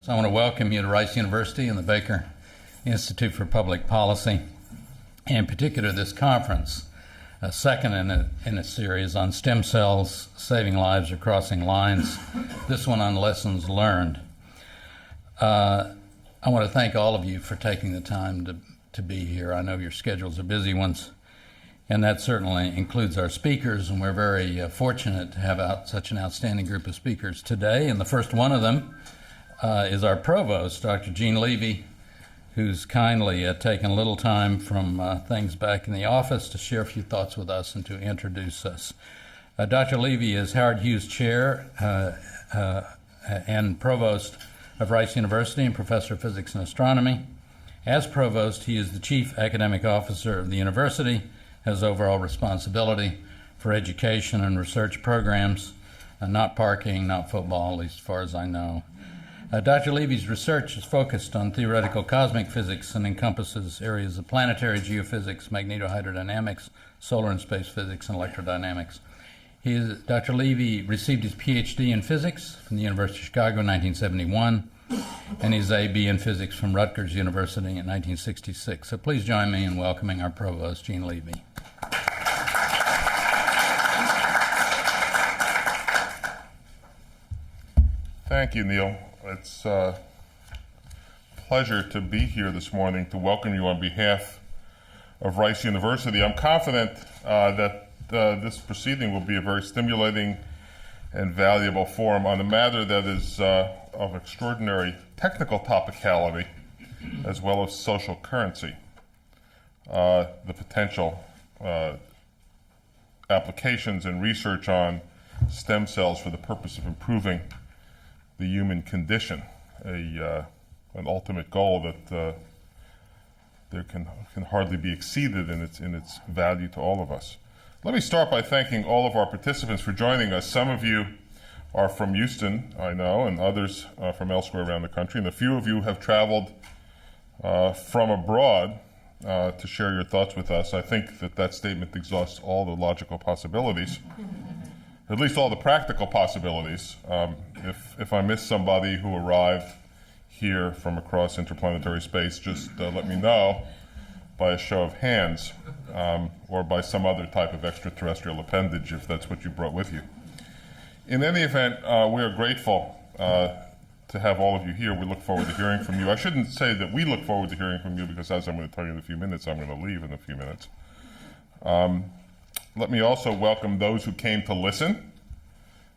I want to welcome you to Rice University and the Baker Institute for Public Policy, and in particular this conference, a second in a series on stem cells, saving lives or crossing lines, this one on lessons learned. I want to thank all of you for taking the time to be here. I know your schedules are busy ones, and that certainly includes our speakers, and we're very fortunate to have such an outstanding group of speakers today, and the first one of them is our provost, Dr. Gene Levy, who's kindly taken a little time from things back in the office to share a few thoughts with us and to introduce us. Dr. Levy is Howard Hughes Chair and Provost of Rice University and Professor of Physics and Astronomy. As Provost, he is the Chief Academic Officer of the university, has overall responsibility for education and research programs, not parking, not football, at least as far as I know. Dr. Levy's research is focused on theoretical cosmic physics and encompasses areas of planetary geophysics, magnetohydrodynamics, solar and space physics, and electrodynamics. Dr. Levy received his PhD in physics from the University of Chicago in 1971 and his AB in physics from Rutgers University in 1966. So please join me in welcoming our provost, Gene Levy. Thank you, Neil. It's a pleasure to be here this morning to welcome you on behalf of Rice University. I'm confident that this proceeding will be a very stimulating and valuable forum on a matter that is of extraordinary technical topicality as well as social currency. The potential applications and research on stem cells for the purpose of improving the human condition, an ultimate goal that there can hardly be exceeded in its value to all of us. Let me start by thanking all of our participants for joining us. Some of you are from Houston, I know, and others from elsewhere around the country, and a few of you have traveled from abroad to share your thoughts with us. I think that statement exhausts all the logical possibilities. At least all the practical possibilities. If I miss somebody who arrived here from across interplanetary space, just let me know by a show of hands or by some other type of extraterrestrial appendage if that's what you brought with you. In any event, we are grateful to have all of you here. We look forward to hearing from you. I shouldn't say that we look forward to hearing from you because, as I'm going to tell you in a few minutes, I'm going to leave in a few minutes. Let me also welcome those who came to listen.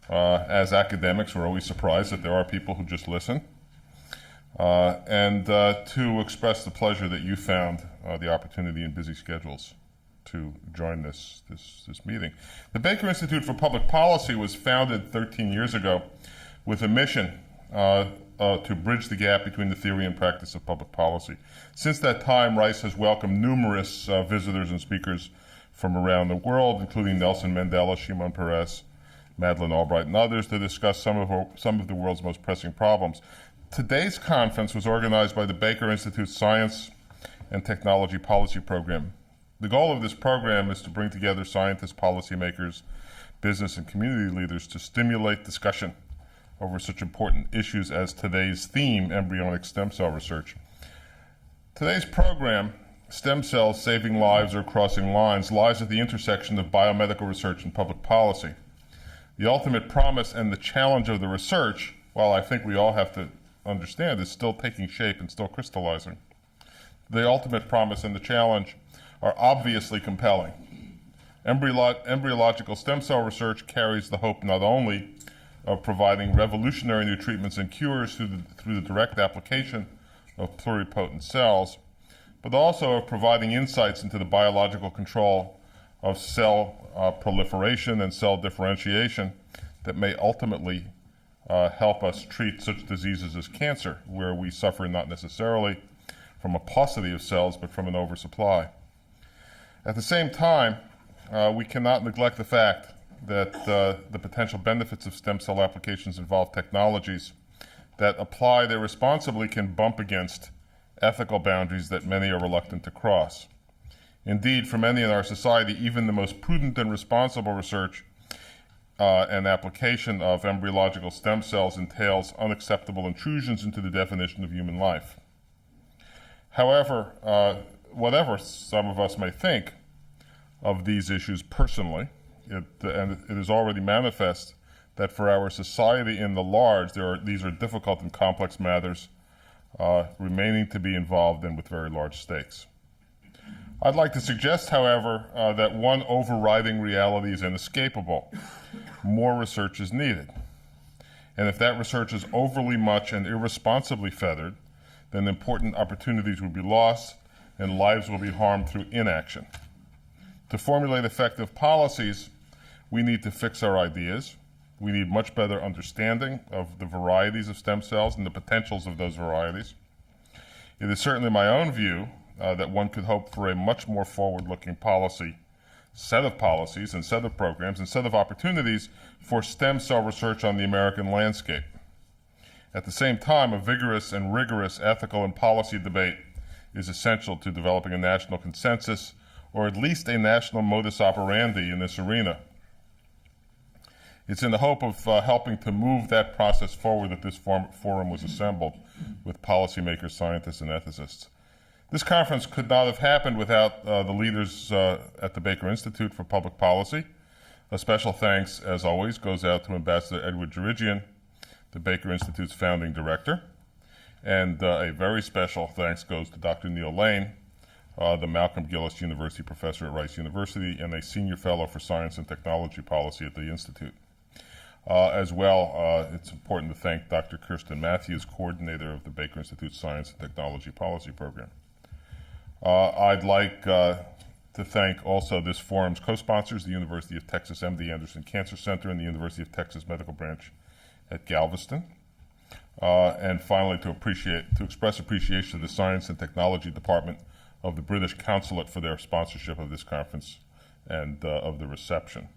As academics, we're always surprised that there are people who just listen. And to express the pleasure that you found the opportunity in busy schedules to join this meeting. The Baker Institute for Public Policy was founded 13 years ago with a mission to bridge the gap between the theory and practice of public policy. Since that time, Rice has welcomed numerous visitors and speakers from around the world, including Nelson Mandela, Shimon Peres, Madeleine Albright, and others, to discuss some of the world's most pressing problems. Today's conference was organized by the Baker Institute's Science and Technology Policy Program. The goal of this program is to bring together scientists, policymakers, business, and community leaders to stimulate discussion over such important issues as today's theme, embryonic stem cell research. Today's program, Stem Cells, Saving Lives or Crossing Lines, lies at the intersection of biomedical research and public policy. The ultimate promise and the challenge of the research, while I think we all have to understand, is still taking shape and still crystallizing. The ultimate promise and the challenge are obviously compelling. Embryological stem cell research carries the hope not only of providing revolutionary new treatments and cures through the direct application of pluripotent cells, but also of providing insights into the biological control of cell proliferation and cell differentiation that may ultimately help us treat such diseases as cancer, where we suffer not necessarily from a paucity of cells, but from an oversupply. At the same time, we cannot neglect the fact that the potential benefits of stem cell applications involve technologies that, applied irresponsibly, can bump against ethical boundaries that many are reluctant to cross. Indeed, for many in our society, even the most prudent and responsible research and application of embryological stem cells entails unacceptable intrusions into the definition of human life. However, whatever some of us may think of these issues personally, and it is already manifest that for our society in the large, these are difficult and complex matters remaining to be involved in with very large stakes. I'd like to suggest, however, that one overriding reality is inescapable. More research is needed. And if that research is overly much and irresponsibly feathered, then important opportunities will be lost and lives will be harmed through inaction. To formulate effective policies, we need to fix our ideas. We need much better understanding of the varieties of stem cells and the potentials of those varieties. It is certainly my own view that one could hope for a much more forward-looking set of policies and set of programs and set of opportunities for stem cell research on the American landscape. At the same time, a vigorous and rigorous ethical and policy debate is essential to developing a national consensus, or at least a national modus operandi in this arena. It's in the hope of helping to move that process forward that this forum was assembled with policymakers, scientists, and ethicists. This conference could not have happened without the leaders at the Baker Institute for Public Policy. A special thanks, as always, goes out to Ambassador Edward Jerigian, the Baker Institute's founding director. And a very special thanks goes to Dr. Neil Lane, the Malcolm Gillis University professor at Rice University and a senior fellow for science and technology policy at the Institute. As well, it's important to thank Dr. Kirsten Matthews, coordinator of the Baker Institute Science and Technology Policy Program. I'd like to thank also this forum's co-sponsors, the University of Texas MD Anderson Cancer Center and the University of Texas Medical Branch at Galveston. And finally, to express appreciation to the Science and Technology Department of the British Consulate for their sponsorship of this conference and of the reception.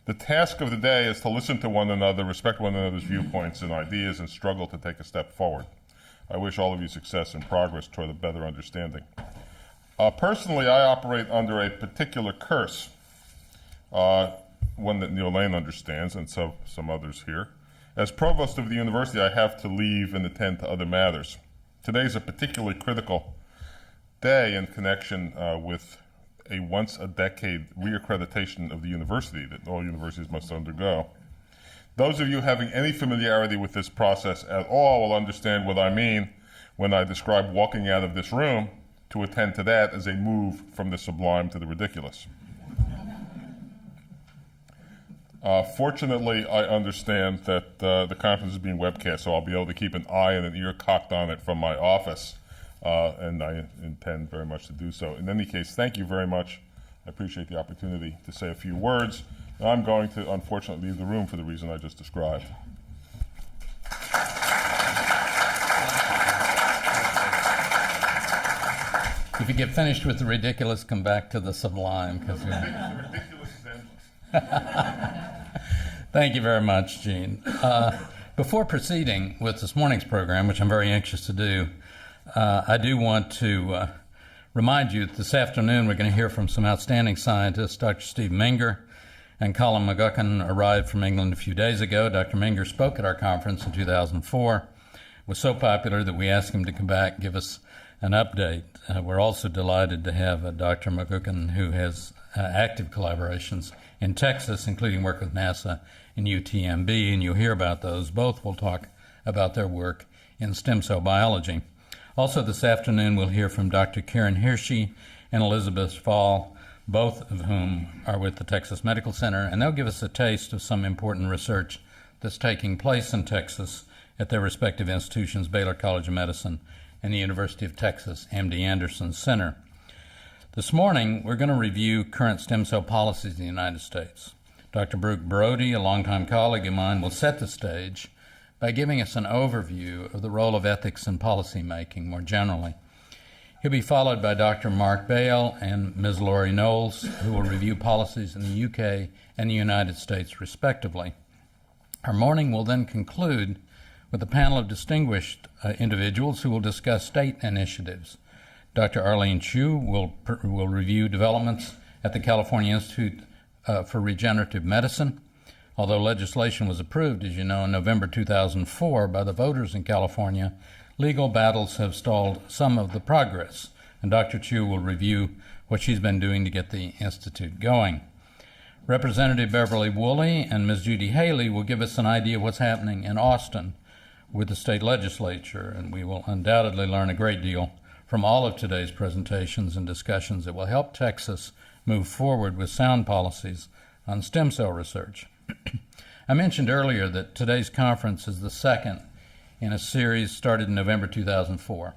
The task of the day is to listen to one another, respect one another's viewpoints and ideas, and struggle to take a step forward. I wish all of you success and progress toward a better understanding. Personally, I operate under a particular curse, one that Neil Lane understands, and so some others here. As provost of the university, I have to leave and attend to other matters. Today is a particularly critical day in connection with a once-a-decade reaccreditation of the university that all universities must undergo. Those of you having any familiarity with this process at all will understand what I mean when I describe walking out of this room to attend to that as a move from the sublime to the ridiculous. Fortunately, I understand that the conference is being webcast, so I'll be able to keep an eye and an ear cocked on it from my office. And I intend very much to do so. In any case, thank you very much. I appreciate the opportunity to say a few words. And I'm going to, unfortunately, leave the room for the reason I just described. If you get finished with the ridiculous, come back to the sublime. The ridiculous is endless. Thank you very much, Gene. Before proceeding with this morning's program, which I'm very anxious to do, I do want to remind you that this afternoon we're going to hear from some outstanding scientists. Dr. Steve Menger and Colin McGuckin arrived from England a few days ago. Dr. Menger spoke at our conference in 2004. Was so popular that we asked him to come back and give us an update. We're also delighted to have Dr. McGuckin, who has active collaborations in Texas, including work with NASA and UTMB, and you'll hear about those. Both will talk about their work in stem cell biology. Also this afternoon, we'll hear from Dr. Karen Hershey and Elizabeth Fall, both of whom are with the Texas Medical Center, and they'll give us a taste of some important research that's taking place in Texas at their respective institutions, Baylor College of Medicine and the University of Texas MD Anderson Center. This morning, we're going to review current stem cell policies in the United States. Dr. Brooke Brody, a longtime colleague of mine, will set the stage by giving us an overview of the role of ethics in policymaking more generally. He'll be followed by Dr. Mark Bale and Ms. Laurie Knowles, who will review policies in the UK and the United States, respectively. Our morning will then conclude with a panel of distinguished individuals who will discuss state initiatives. Dr. Arlene Chu will review developments at the California Institute for Regenerative Medicine. Although legislation was approved, as you know, in November 2004 by the voters in California, legal battles have stalled some of the progress, and Dr. Chu will review what she's been doing to get the Institute going. Representative Beverly Woolley and Ms. Judy Haley will give us an idea of what's happening in Austin with the state legislature, and we will undoubtedly learn a great deal from all of today's presentations and discussions that will help Texas move forward with sound policies on stem cell research. I mentioned earlier that today's conference is the second in a series started in November 2004.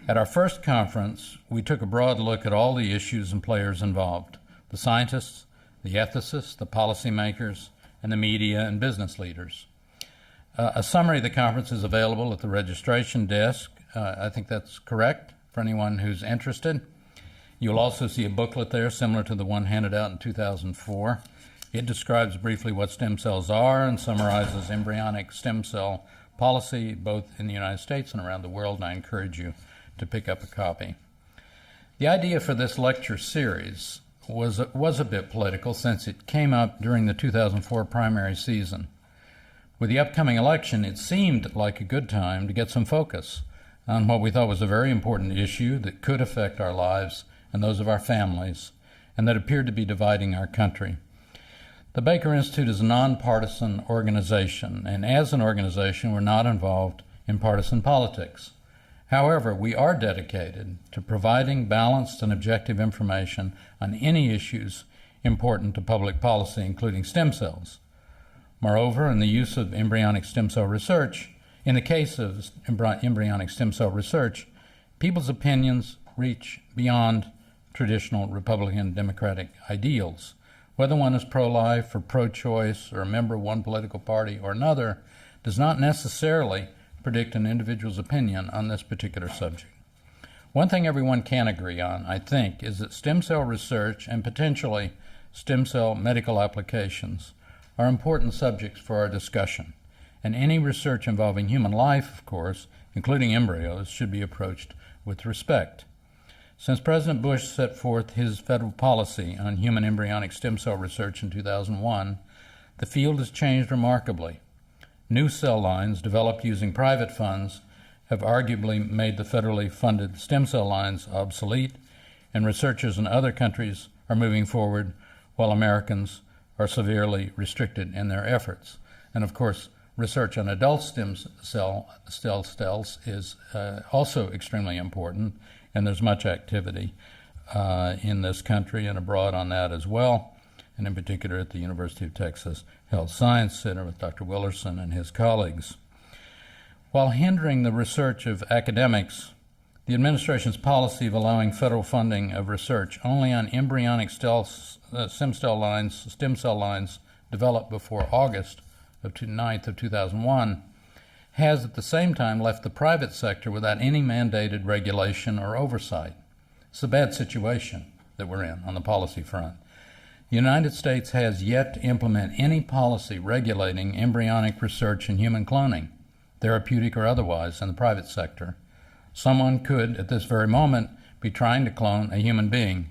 At our first conference, we took a broad look at all the issues and players involved: the scientists, the ethicists, the policymakers, and the media and business leaders. A summary of the conference is available at the registration desk. I think that's correct for anyone who's interested. You'll also see a booklet there similar to the one handed out in 2004. It describes briefly what stem cells are and summarizes embryonic stem cell policy both in the United States and around the world, and I encourage you to pick up a copy. The idea for this lecture series was a bit political since it came up during the 2004 primary season. With the upcoming election, it seemed like a good time to get some focus on what we thought was a very important issue that could affect our lives and those of our families, and that appeared to be dividing our country. The Baker Institute is a nonpartisan organization, and as an organization, we're not involved in partisan politics. However, we are dedicated to providing balanced and objective information on any issues important to public policy, including stem cells. Moreover, in the use of embryonic stem cell research, in the case of embryonic stem cell research, people's opinions reach beyond traditional Republican Democratic ideals. Whether one is pro-life or pro-choice or a member of one political party or another does not necessarily predict an individual's opinion on this particular subject. One thing everyone can agree on, I think, is that stem cell research and potentially stem cell medical applications are important subjects for our discussion, and any research involving human life, of course, including embryos, should be approached with respect. Since President Bush set forth his federal policy on human embryonic stem cell research in 2001, the field has changed remarkably. New cell lines developed using private funds have arguably made the federally funded stem cell lines obsolete, and researchers in other countries are moving forward while Americans are severely restricted in their efforts. And of course, research on adult stem cells is also extremely important, and there's much activity in this country and abroad on that as well, and in particular at the University of Texas Health Science Center with Dr. Willerson and his colleagues. While hindering the research of academics, the administration's policy of allowing federal funding of research only on embryonic stem cell lines developed before August of 9th of 2001 has at the same time left the private sector without any mandated regulation or oversight. It's a bad situation that we're in on the policy front. The United States has yet to implement any policy regulating embryonic research in human cloning, therapeutic or otherwise, in the private sector. Someone could, at this very moment, be trying to clone a human being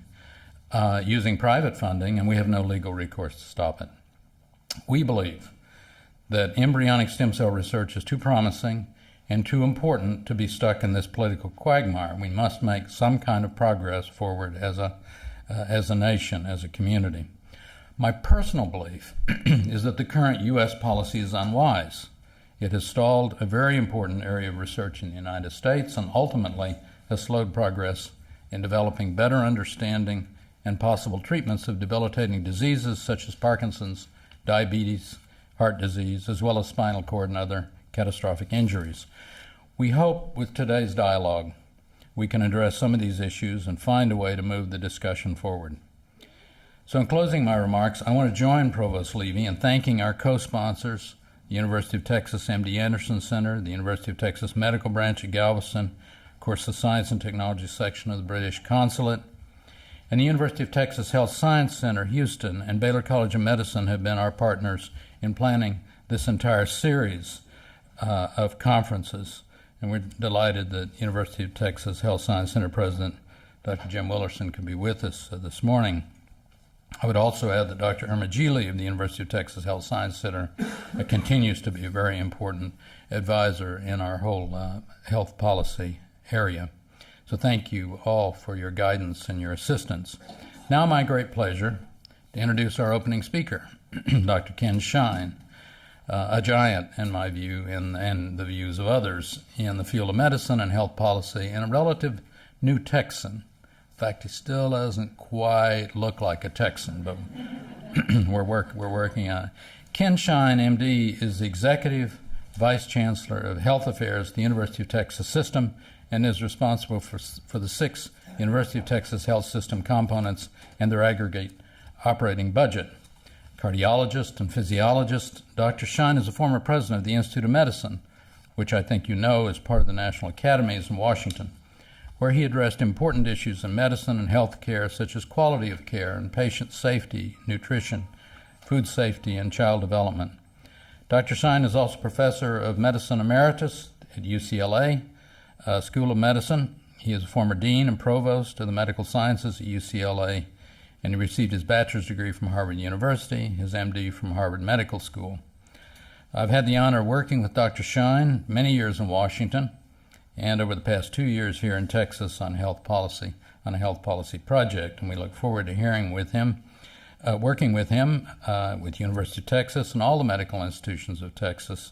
using private funding, and we have no legal recourse to stop it. We believe that embryonic stem cell research is too promising and too important to be stuck in this political quagmire. We must make some kind of progress forward as a nation, as a community. My personal belief is that the current U.S. policy is unwise. It has stalled a very important area of research in the United States and ultimately has slowed progress in developing better understanding and possible treatments of debilitating diseases such as Parkinson's, diabetes, heart disease, as well as spinal cord and other catastrophic injuries. We hope with today's dialogue we can address some of these issues and find a way to move the discussion forward. So in closing my remarks, I want to join Provost Levy in thanking our co-sponsors, the University of Texas MD Anderson Center, the University of Texas Medical Branch at Galveston, of course the Science and Technology section of the British Consulate, and the University of Texas Health Science Center, Houston, and Baylor College of Medicine have been our partners in planning this entire series of conferences. And we're delighted that University of Texas Health Science Center President Dr. Jim Willerson could be with us this morning. I would also add that Dr. Irma Geely of the University of Texas Health Science Center continues to be a very important advisor in our whole health policy area. So thank you all for your guidance and your assistance. Now my great pleasure to introduce our opening speaker, Dr. Ken Shine, a giant in my view and the views of others in the field of medicine and health policy, and a relative new Texan. In fact, he still doesn't quite look like a Texan, but we're working on it. Ken Shine, MD, is the Executive Vice Chancellor of Health Affairs at the University of Texas System and is responsible for the 6 University of Texas Health System components and their aggregate operating budget. Cardiologist and physiologist, Dr. Shine is a former president of the Institute of Medicine, which I think you know is part of the National Academies in Washington, where he addressed important issues in medicine and health care, such as quality of care and patient safety, nutrition, food safety, and child development. Dr. Shine is also professor of medicine emeritus at UCLA School of Medicine. He is a former dean and provost of the medical sciences at UCLA, and he received his bachelor's degree from Harvard University, his MD from Harvard Medical School. I've had the honor of working with Dr. Shine many years in Washington and over the past 2 years here in Texas on a health policy project, and we look forward to hearing with him, working with him, with University of Texas and all the medical institutions of Texas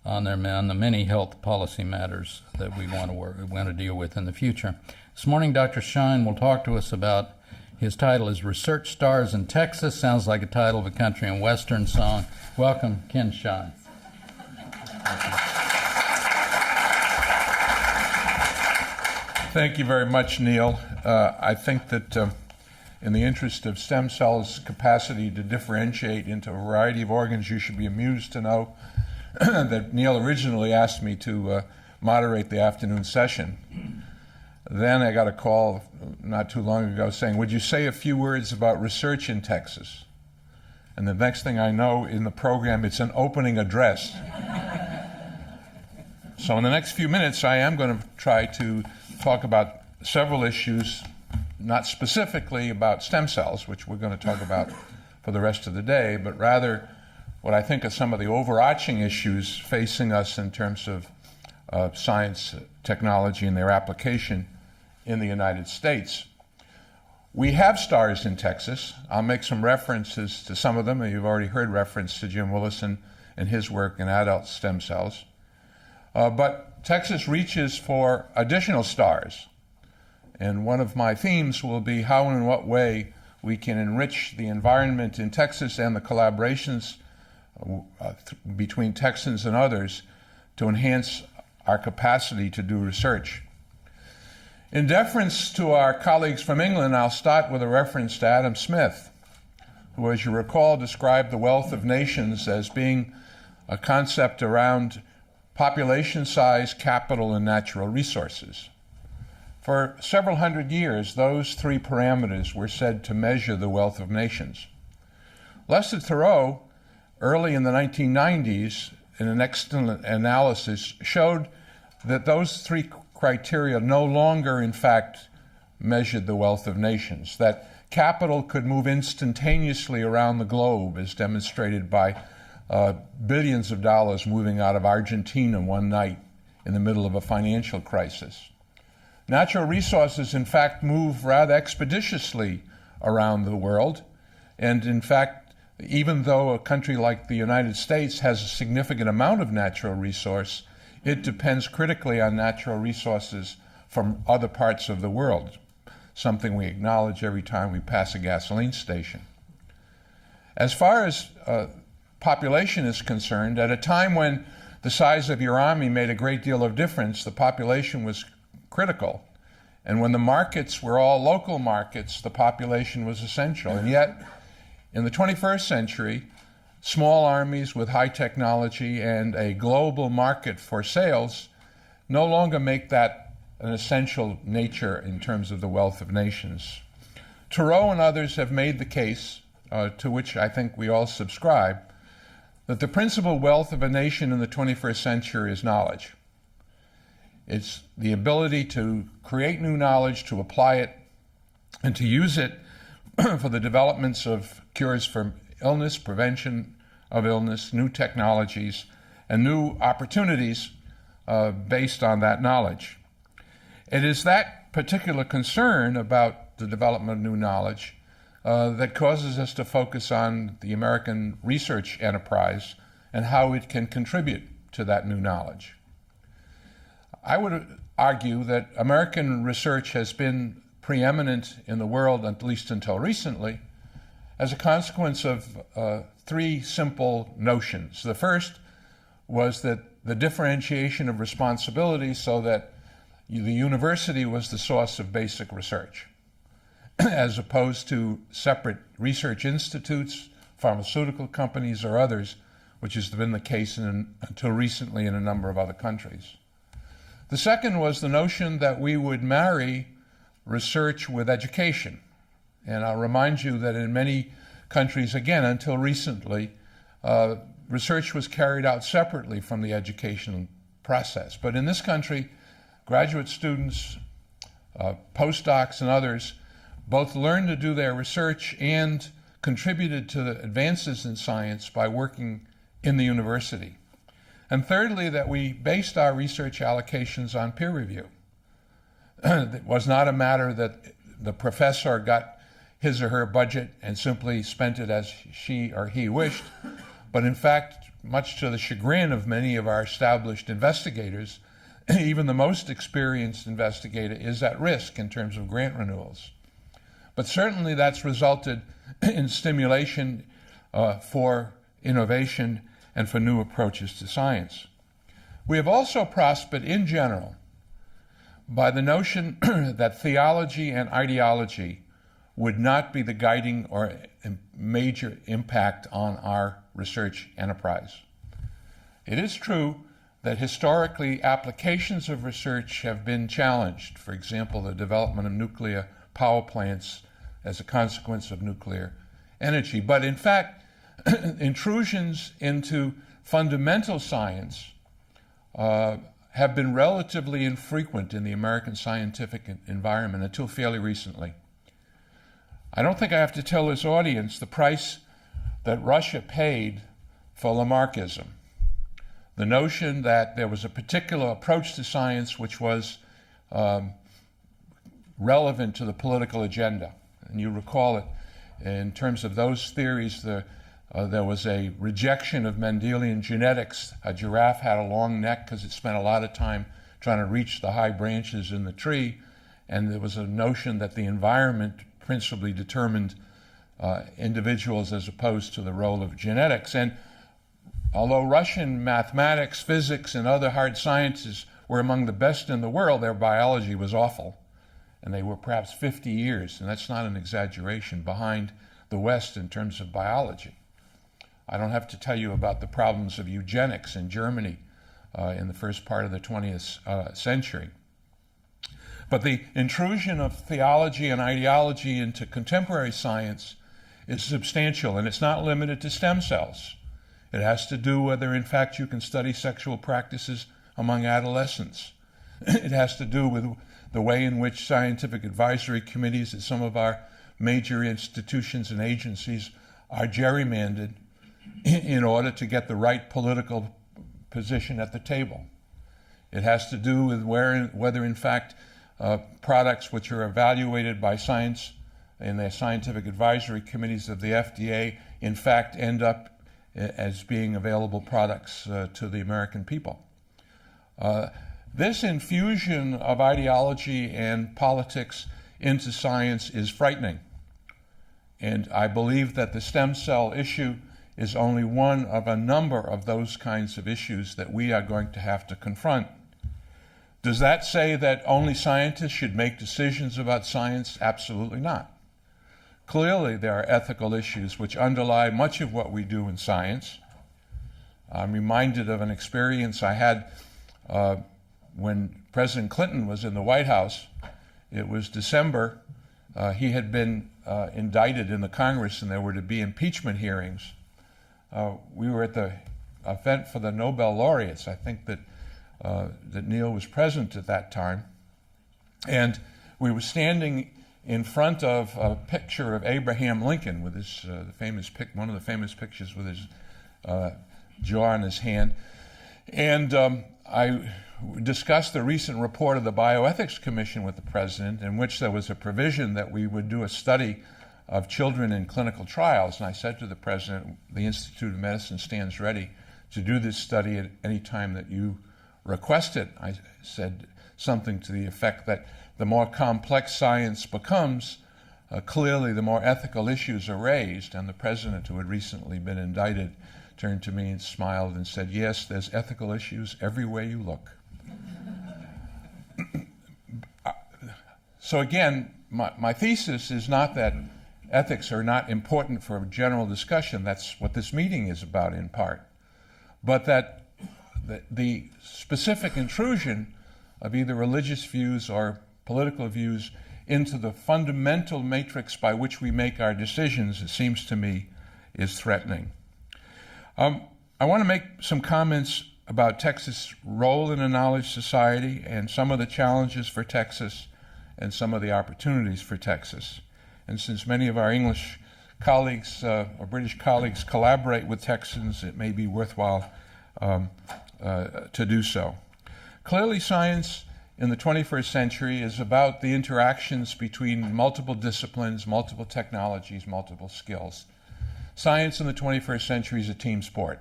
on the many health policy matters that we want to deal with in the future. This morning, Dr. Shine will talk to us about, his title is Research Stars in Texas. Sounds like a title of a country and western song. Welcome, Ken Shine. Thank you very much, Neil. I think that in the interest of stem cells' capacity to differentiate into a variety of organs, you should be amused to know that Neil originally asked me to moderate the afternoon session. Then I got a call not too long ago saying, would you say a few words about research in Texas? And the next thing I know in the program, it's an opening address. So in the next few minutes, I am going to try to talk about several issues, not specifically about stem cells, which we're going to talk about for the rest of the day, but rather what I think are some of the overarching issues facing us in terms of science, technology, and their application in the United States. We have stars in Texas. I'll make some references to some of them, and you've already heard reference to Jim Willison and his work in adult stem cells. But Texas reaches for additional stars. And one of my themes will be how and in what way we can enrich the environment in Texas and the collaborations between Texans and others to enhance our capacity to do research. In deference to our colleagues from England, I'll start with a reference to Adam Smith, who, as you recall, described the wealth of nations as being a concept around population size, capital, and natural resources. For several hundred years, those 3 parameters were said to measure the wealth of nations. Lester Thoreau, early in the 1990s, in an excellent analysis, showed that those 3 criteria no longer, in fact, measured the wealth of nations, that capital could move instantaneously around the globe, as demonstrated by billions of dollars moving out of Argentina one night in the middle of a financial crisis. Natural resources, in fact, move rather expeditiously around the world, and in fact, even though a country like the United States has a significant amount of natural resource, it depends critically on natural resources from other parts of the world, something we acknowledge every time we pass a gasoline station. As far as population is concerned, at a time when the size of your army made a great deal of difference, the population was critical. And when the markets were all local markets, the population was essential. And yet, in the 21st century, small armies with high technology and a global market for sales no longer make that an essential nature in terms of the wealth of nations. Thoreau and others have made the case, to which I think we all subscribe, that the principal wealth of a nation in the 21st century is knowledge. It's the ability to create new knowledge, to apply it, and to use it for the developments of cures for illness, prevention of illness, new technologies, and new opportunities based on that knowledge. It is that particular concern about the development of new knowledge that causes us to focus on the American research enterprise and how it can contribute to that new knowledge. I would argue that American research has been preeminent in the world, at least until recently, as a consequence of three simple notions. The first was that the differentiation of responsibility so that the university was the source of basic research, as opposed to separate research institutes, pharmaceutical companies, or others, which has been the case until recently in a number of other countries. The second was the notion that we would marry research with education. And I'll remind you that in many countries, again, until recently, research was carried out separately from the educational process. But in this country, graduate students, postdocs, and others both learned to do their research and contributed to the advances in science by working in the university. And thirdly, that we based our research allocations on peer review. It was not a matter that the professor got his or her budget and simply spent it as she or he wished, but in fact, much to the chagrin of many of our established investigators, even the most experienced investigator is at risk in terms of grant renewals. But certainly that's resulted in stimulation for innovation and for new approaches to science. We have also prospered in general by the notion that theology and ideology would not be the guiding or major impact on our research enterprise. It is true that historically applications of research have been challenged. For example, the development of nuclear power plants as a consequence of nuclear energy. But in fact, intrusions into fundamental science have been relatively infrequent in the American scientific environment until fairly recently. I don't think I have to tell this audience the price that Russia paid for Lamarckism. The notion that there was a particular approach to science which was relevant to the political agenda. And you recall it in terms of those theories, there was a rejection of Mendelian genetics. A giraffe had a long neck because it spent a lot of time trying to reach the high branches in the tree. And there was a notion that the environment principally determined individuals as opposed to the role of genetics. And although Russian mathematics, physics, and other hard sciences were among the best in the world, their biology was awful. And they were perhaps 50 years, and that's not an exaggeration, behind the West in terms of biology. I don't have to tell you about the problems of eugenics in Germany in the first part of the 20th century. But the intrusion of theology and ideology into contemporary science is substantial, and it's not limited to stem cells. It has to do whether, in fact, you can study sexual practices among adolescents. It has to do with the way in which scientific advisory committees at some of our major institutions and agencies are gerrymandered in order to get the right political position at the table. It has to do with whether in fact, products which are evaluated by science in their scientific advisory committees of the FDA, in fact, end up as being available products to the American people. This infusion of ideology and politics into science is frightening. And I believe that the stem cell issue is only one of a number of those kinds of issues that we are going to have to confront. Does that say that only scientists should make decisions about science? Absolutely not. Clearly, there are ethical issues which underlie much of what we do in science. I'm reminded of an experience I had when President Clinton was in the White House. It was December. He had been indicted in the Congress, and there were to be impeachment hearings. We were at the event for the Nobel laureates. I think that Neil was present at that time. And we were standing in front of a picture of Abraham Lincoln with his one of the famous pictures with his jar in his hand. And I discussed the recent report of the Bioethics Commission with the President, in which there was a provision that we would do a study of children in clinical trials. And I said to the President, the Institute of Medicine stands ready to do this study at any time that you request it. I said something to the effect that the more complex science becomes, clearly the more ethical issues are raised. And the President, who had recently been indicted, turned to me and smiled and said, yes, there's ethical issues everywhere you look. So again, my thesis is not that ethics are not important for general discussion. That's what this meeting is about in part. But that the specific intrusion of either religious views or political views into the fundamental matrix by which we make our decisions, it seems to me, is threatening. I want to make some comments about Texas' role in a knowledge society and some of the challenges for Texas and some of the opportunities for Texas. And since many of our English colleagues or British colleagues collaborate with Texans, it may be worthwhile to do so. Clearly, science in the 21st century is about the interactions between multiple disciplines, multiple technologies, multiple skills. Science in the 21st century is a team sport.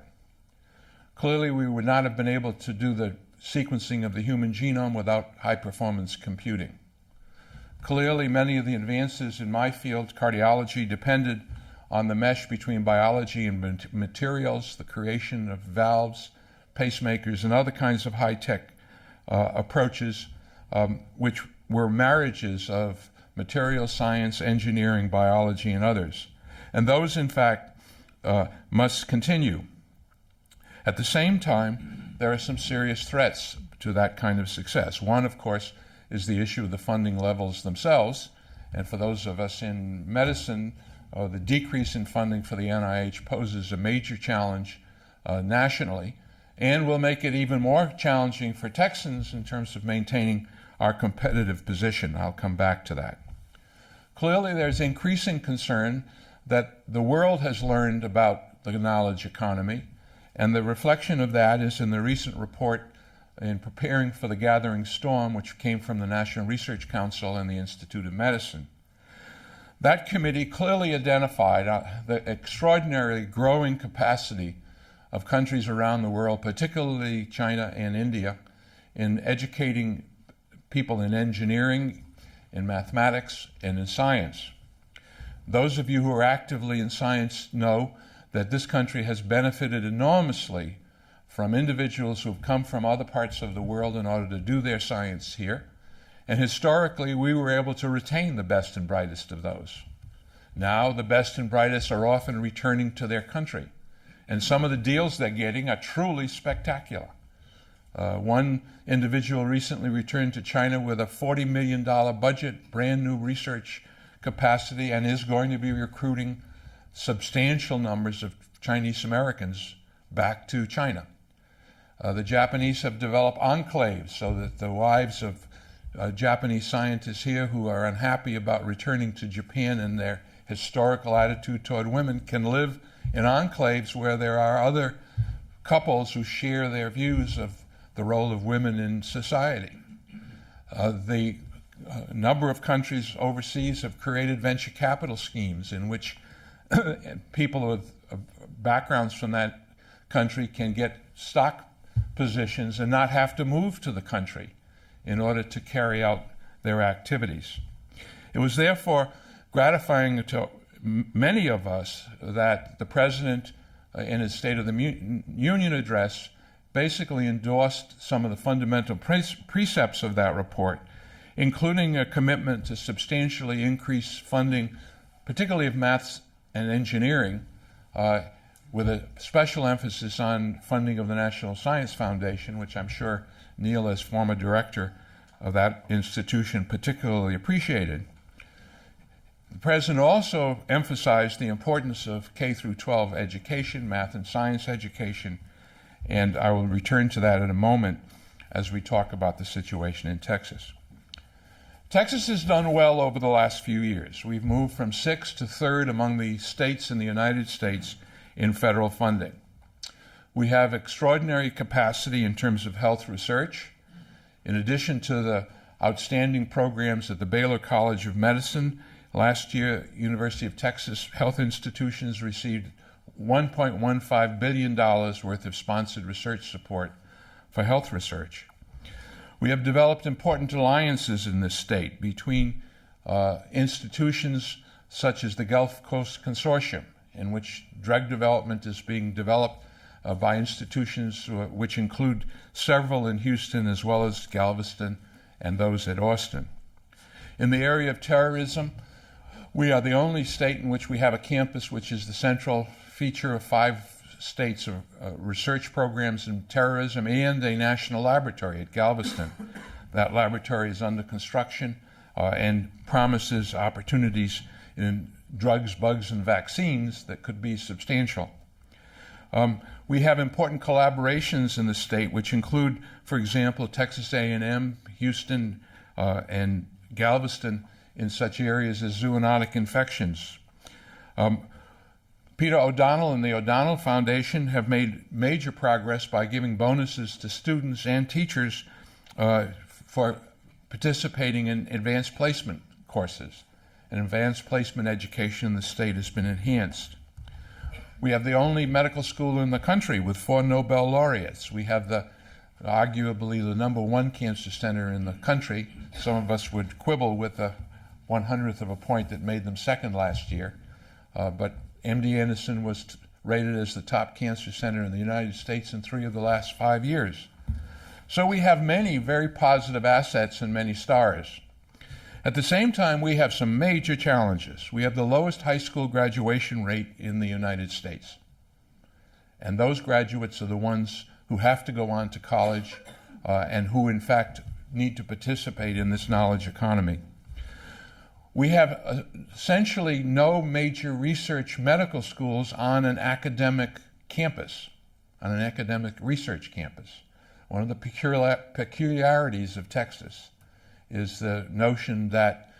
Clearly, we would not have been able to do the sequencing of the human genome without high-performance computing. Clearly, many of the advances in my field, cardiology, depended on the mesh between biology and materials, the creation of valves, pacemakers, and other kinds of high-tech approaches, which were marriages of material science, engineering, biology, and others. And those, in fact, must continue. At the same time, there are some serious threats to that kind of success. One, of course, is the issue of the funding levels themselves. And for those of us in medicine, the decrease in funding for the NIH poses a major challenge nationally, and will make it even more challenging for Texans in terms of maintaining our competitive position. I'll come back to that. Clearly, there's increasing concern that the world has learned about the knowledge economy, and the reflection of that is in the recent report in preparing for the gathering storm, which came from the National Research Council and the Institute of Medicine. That committee clearly identified the extraordinarily growing capacity of countries around the world, particularly China and India, in educating people in engineering, in mathematics, and in science. Those of you who are actively in science know that this country has benefited enormously from individuals who have come from other parts of the world in order to do their science here. And historically, we were able to retain the best and brightest of those. Now, the best and brightest are often returning to their country. And some of the deals they're getting are truly spectacular. One individual recently returned to China with a $40 million budget, brand new research capacity, and is going to be recruiting substantial numbers of Chinese Americans back to China. The Japanese have developed enclaves so that the wives of Japanese scientists here who are unhappy about returning to Japan and their historical attitude toward women can live in enclaves where there are other couples who share their views of the role of women in society. The number of countries overseas have created venture capital schemes in which people with backgrounds from that country can get stock positions and not have to move to the country in order to carry out their activities. It was therefore gratifying to many of us that the President, in his State of the Union address, basically endorsed some of the fundamental precepts of that report, including a commitment to substantially increase funding, particularly of maths and engineering, with a special emphasis on funding of the National Science Foundation, which I'm sure Neil, as former director of that institution, particularly appreciated. The President also emphasized the importance of K through 12 education, math and science education, and I will return to that in a moment as we talk about the situation in Texas. Texas has done well over the last few years. We've moved from 6th to 3rd among the states in the United States in federal funding. We have extraordinary capacity in terms of health research. In addition to the outstanding programs at the Baylor College of Medicine, last year, University of Texas health institutions received $1.15 billion worth of sponsored research support for health research. We have developed important alliances in this state between institutions such as the Gulf Coast Consortium, in which drug development is being developed by institutions which include several in Houston as well as Galveston and those at Austin. In the area of terrorism, we are the only state in which we have a campus which is the central feature of 5 states of research programs in terrorism and a national laboratory at Galveston. That laboratory is under construction and promises opportunities in drugs, bugs, and vaccines that could be substantial. We have important collaborations in the state, which include, for example, Texas A&M, Houston, and Galveston in such areas as zoonotic infections. Peter O'Donnell and the O'Donnell Foundation have made major progress by giving bonuses to students and teachers for participating in advanced placement courses. And advanced placement education in the state has been enhanced. We have the only medical school in the country with 4 Nobel laureates. We have arguably the #1 cancer center in the country. Some of us would quibble with the 100th of a point that made them second last year. But MD Anderson was rated as the top cancer center in the United States in 3 of the last 5 years. So we have many very positive assets and many stars. At the same time, we have some major challenges. We have the lowest high school graduation rate in the United States. And those graduates are the ones who have to go on to college and who, in fact, need to participate in this knowledge economy. We have essentially no major research medical schools on an academic campus, on an academic research campus. One of the peculiarities of Texas is the notion that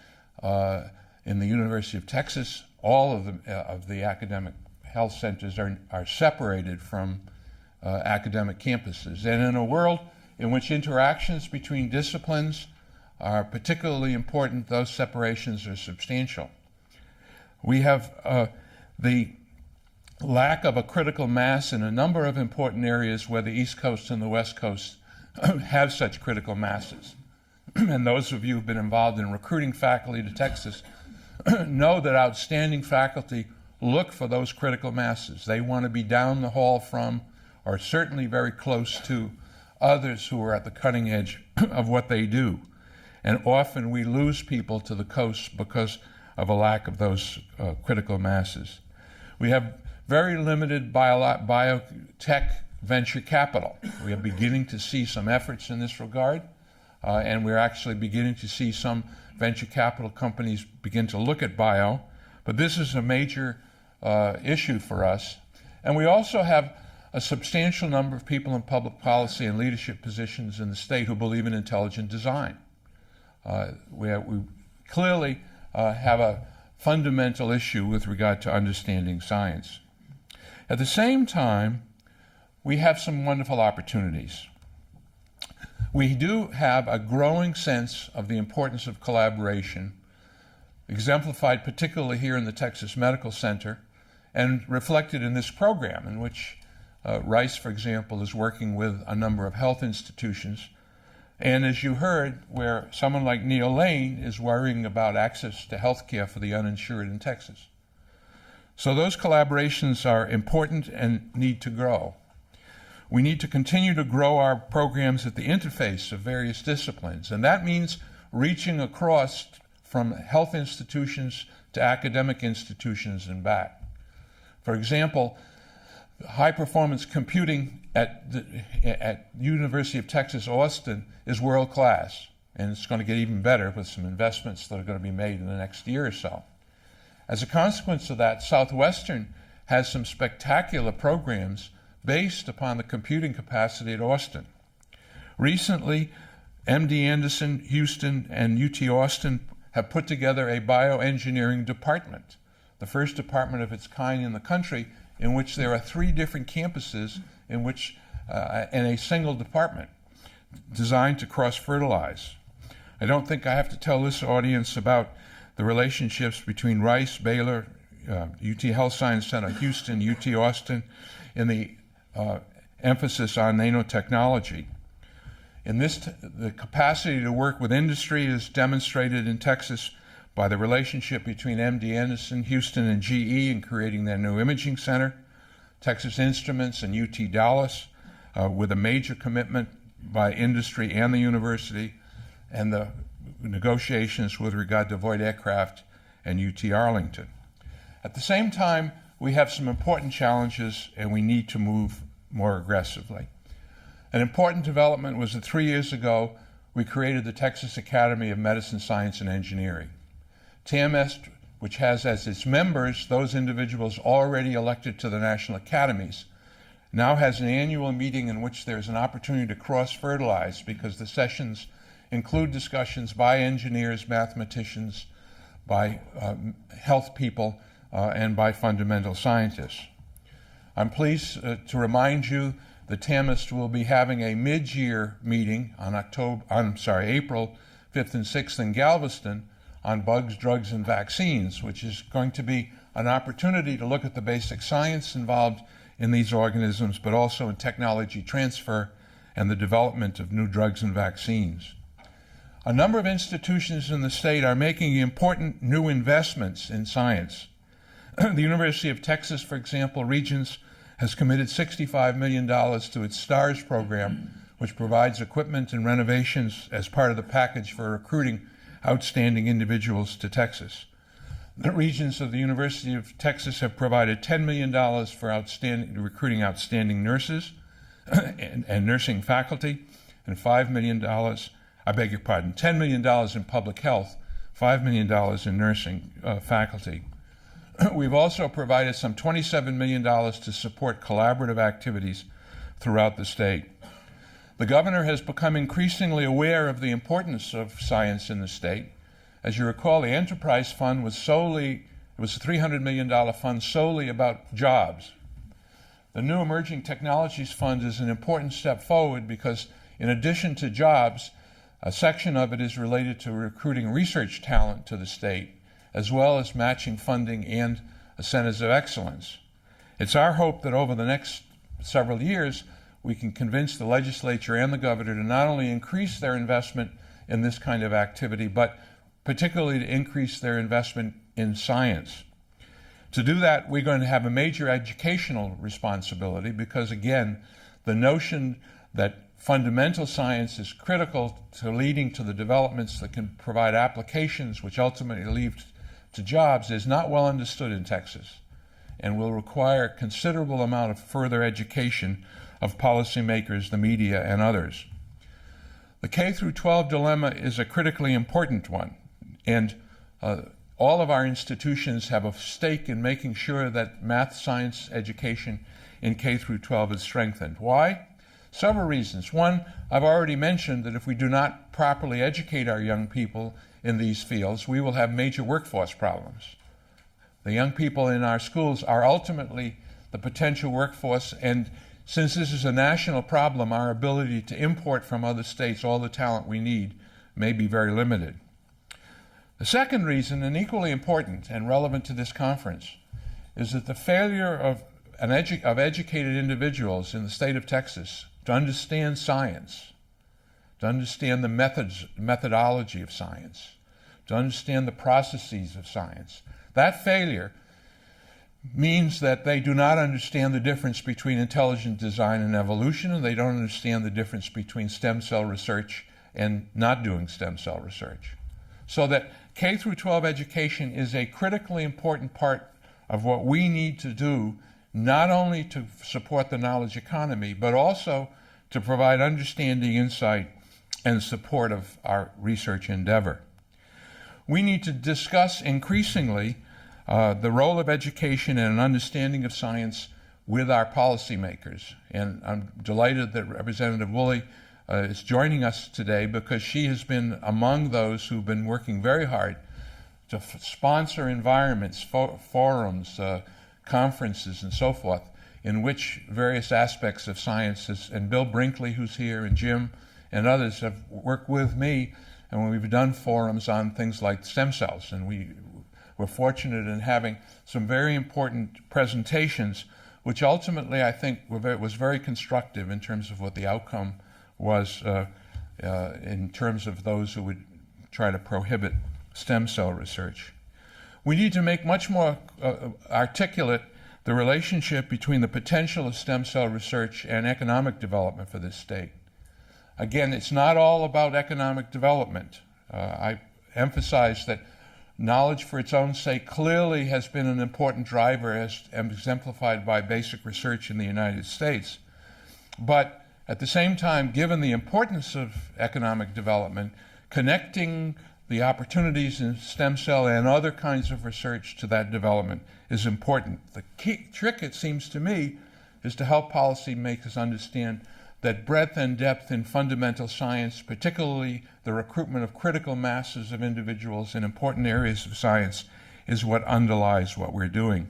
in the University of Texas, all of the academic health centers are separated from academic campuses. And in a world in which interactions between disciplines are particularly important, those separations are substantial. We have the lack of a critical mass in a number of important areas where the East Coast and the West Coast have such critical masses. And those of you who've been involved in recruiting faculty to Texas know that outstanding faculty look for those critical masses. They want to be down the hall from, or certainly very close to, others who are at the cutting edge of what they do. And often we lose people to the coast because of a lack of those critical masses. We have very limited biotech venture capital. We are beginning to see some efforts in this regard. And we're actually beginning to see some venture capital companies begin to look at bio. But this is a major issue for us. And we also have a substantial number of people in public policy and leadership positions in the state who believe in intelligent design. We clearly have a fundamental issue with regard to understanding science. At the same time, we have some wonderful opportunities. We do have a growing sense of the importance of collaboration, exemplified particularly here in the Texas Medical Center, and reflected in this program in which Rice, for example, is working with a number of health institutions. And as you heard, where someone like Neil Lane is worrying about access to health care for the uninsured in Texas. So those collaborations are important and need to grow. We need to continue to grow our programs at the interface of various disciplines, and that means reaching across from health institutions to academic institutions and back. For example, high-performance computing at University of Texas, Austin is world-class, and it's going to get even better with some investments that are going to be made in the next year or so. As a consequence of that, Southwestern has some spectacular programs based upon the computing capacity at Austin. Recently, MD Anderson, Houston, and UT Austin have put together a bioengineering department, the first department of its kind in the country, in which there are 3 different campuses in a single department designed to cross-fertilize. I don't think I have to tell this audience about the relationships between Rice, Baylor, UT Health Science Center, Houston, UT Austin, and the emphasis on nanotechnology. The capacity to work with industry is demonstrated in Texas by the relationship between MD Anderson, Houston, and GE in creating their new imaging center, Texas Instruments and UT Dallas, with a major commitment by industry and the university, and the negotiations with regard to Voight Aircraft and UT Arlington. At the same time, we have some important challenges and we need to move more aggressively. An important development was that 3 years ago, we created the Texas Academy of Medicine, Science, and Engineering. TMS, which has as its members those individuals already elected to the national academies, now has an annual meeting in which there's an opportunity to cross-fertilize because the sessions include discussions by engineers, mathematicians, by health people, and by fundamental scientists. I'm pleased to remind you that TAMIST will be having a mid-year meeting on April 5th and 6th in Galveston on bugs, drugs, and vaccines, which is going to be an opportunity to look at the basic science involved in these organisms, but also in technology transfer and the development of new drugs and vaccines. A number of institutions in the state are making important new investments in science. The University of Texas, for example, Regents, has committed $65 million to its STARS program, which provides equipment and renovations as part of the package for recruiting outstanding individuals to Texas. The Regents of the University of Texas have provided $10 million for recruiting outstanding nurses and nursing faculty, and $10 million in public health, $5 million in nursing faculty. We've also provided some $27 million to support collaborative activities throughout the state. The governor has become increasingly aware of the importance of science in the state. As you recall, the Enterprise Fund was a $300 million fund solely about jobs. The new Emerging Technologies Fund is an important step forward because in addition to jobs, a section of it is related to recruiting research talent to the state, as well as matching funding and centers of excellence. It's our hope that over the next several years, we can convince the legislature and the governor to not only increase their investment in this kind of activity, but particularly to increase their investment in science. To do that, we're going to have a major educational responsibility because, again, the notion that fundamental science is critical to leading to the developments that can provide applications which ultimately lead to jobs is not well understood in Texas and will require a considerable amount of further education of policymakers, the media, and others. The K-12 dilemma is a critically important one, and all of our institutions have a stake in making sure that math science education in K-12 is strengthened. Why? Several reasons. One, I've already mentioned that if we do not properly educate our young people in these fields, we will have major workforce problems. The young people in our schools are ultimately the potential workforce, and since this is a national problem, our ability to import from other states all the talent we need may be very limited. The second reason, and equally important and relevant to this conference, is that the failure of educated individuals in the state of Texas to understand science, to understand the methodology of science, to understand the processes of science, that failure means that they do not understand the difference between intelligent design and evolution, and they don't understand the difference between stem cell research and not doing stem cell research. So that K-12 education is a critically important part of what we need to do, not only to support the knowledge economy, but also to provide understanding, insight, and support of our research endeavor. We need to discuss increasingly the role of education and an understanding of science with our policymakers. And I'm delighted that Representative Woolley is joining us today because she has been among those who've been working very hard to sponsor environments, forums, conferences, and so forth, in which various aspects of science, and Bill Brinkley, who's here, and Jim, and others have worked with me, and we've done forums on things like stem cells, and we're fortunate in having some very important presentations, which ultimately I think was very constructive in terms of what the outcome was in terms of those who would try to prohibit stem cell research. We need to make much more articulate the relationship between the potential of stem cell research and economic development for this state. Again, it's not all about economic development. I emphasize that knowledge for its own sake clearly has been an important driver, as exemplified by basic research in the United States. But at the same time, given the importance of economic development, connecting the opportunities in stem cell and other kinds of research to that development is important. The key trick, it seems to me, is to help policymakers understand that breadth and depth in fundamental science, particularly the recruitment of critical masses of individuals in important areas of science, is what underlies what we're doing.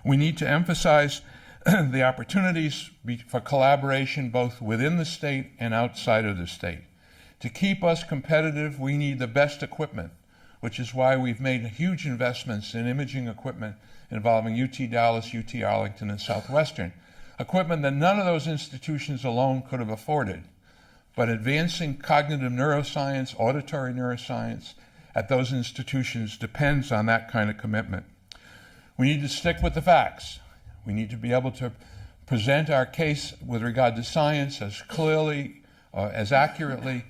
We need to emphasize the opportunities for collaboration both within the state and outside of the state. To keep us competitive, we need the best equipment, which is why we've made huge investments in imaging equipment involving UT Dallas, UT Arlington, and Southwestern, equipment that none of those institutions alone could have afforded. But advancing cognitive neuroscience, auditory neuroscience at those institutions depends on that kind of commitment. We need to stick with the facts. We need to be able to present our case with regard to science as clearly, as accurately,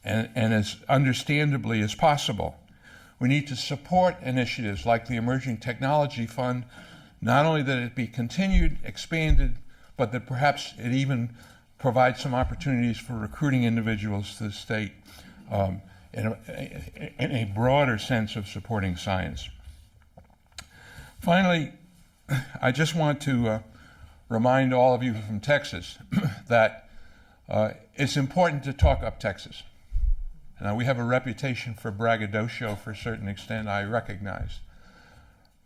and as understandably as possible. We need to support initiatives like the Emerging Technology Fund, not only that it be continued, expanded, but that perhaps it even provides some opportunities for recruiting individuals to the state in a broader sense of supporting science. Finally, I just want to remind all of you from Texas that it's important to talk up Texas. Now, we have a reputation for braggadocio for a certain extent, I recognize.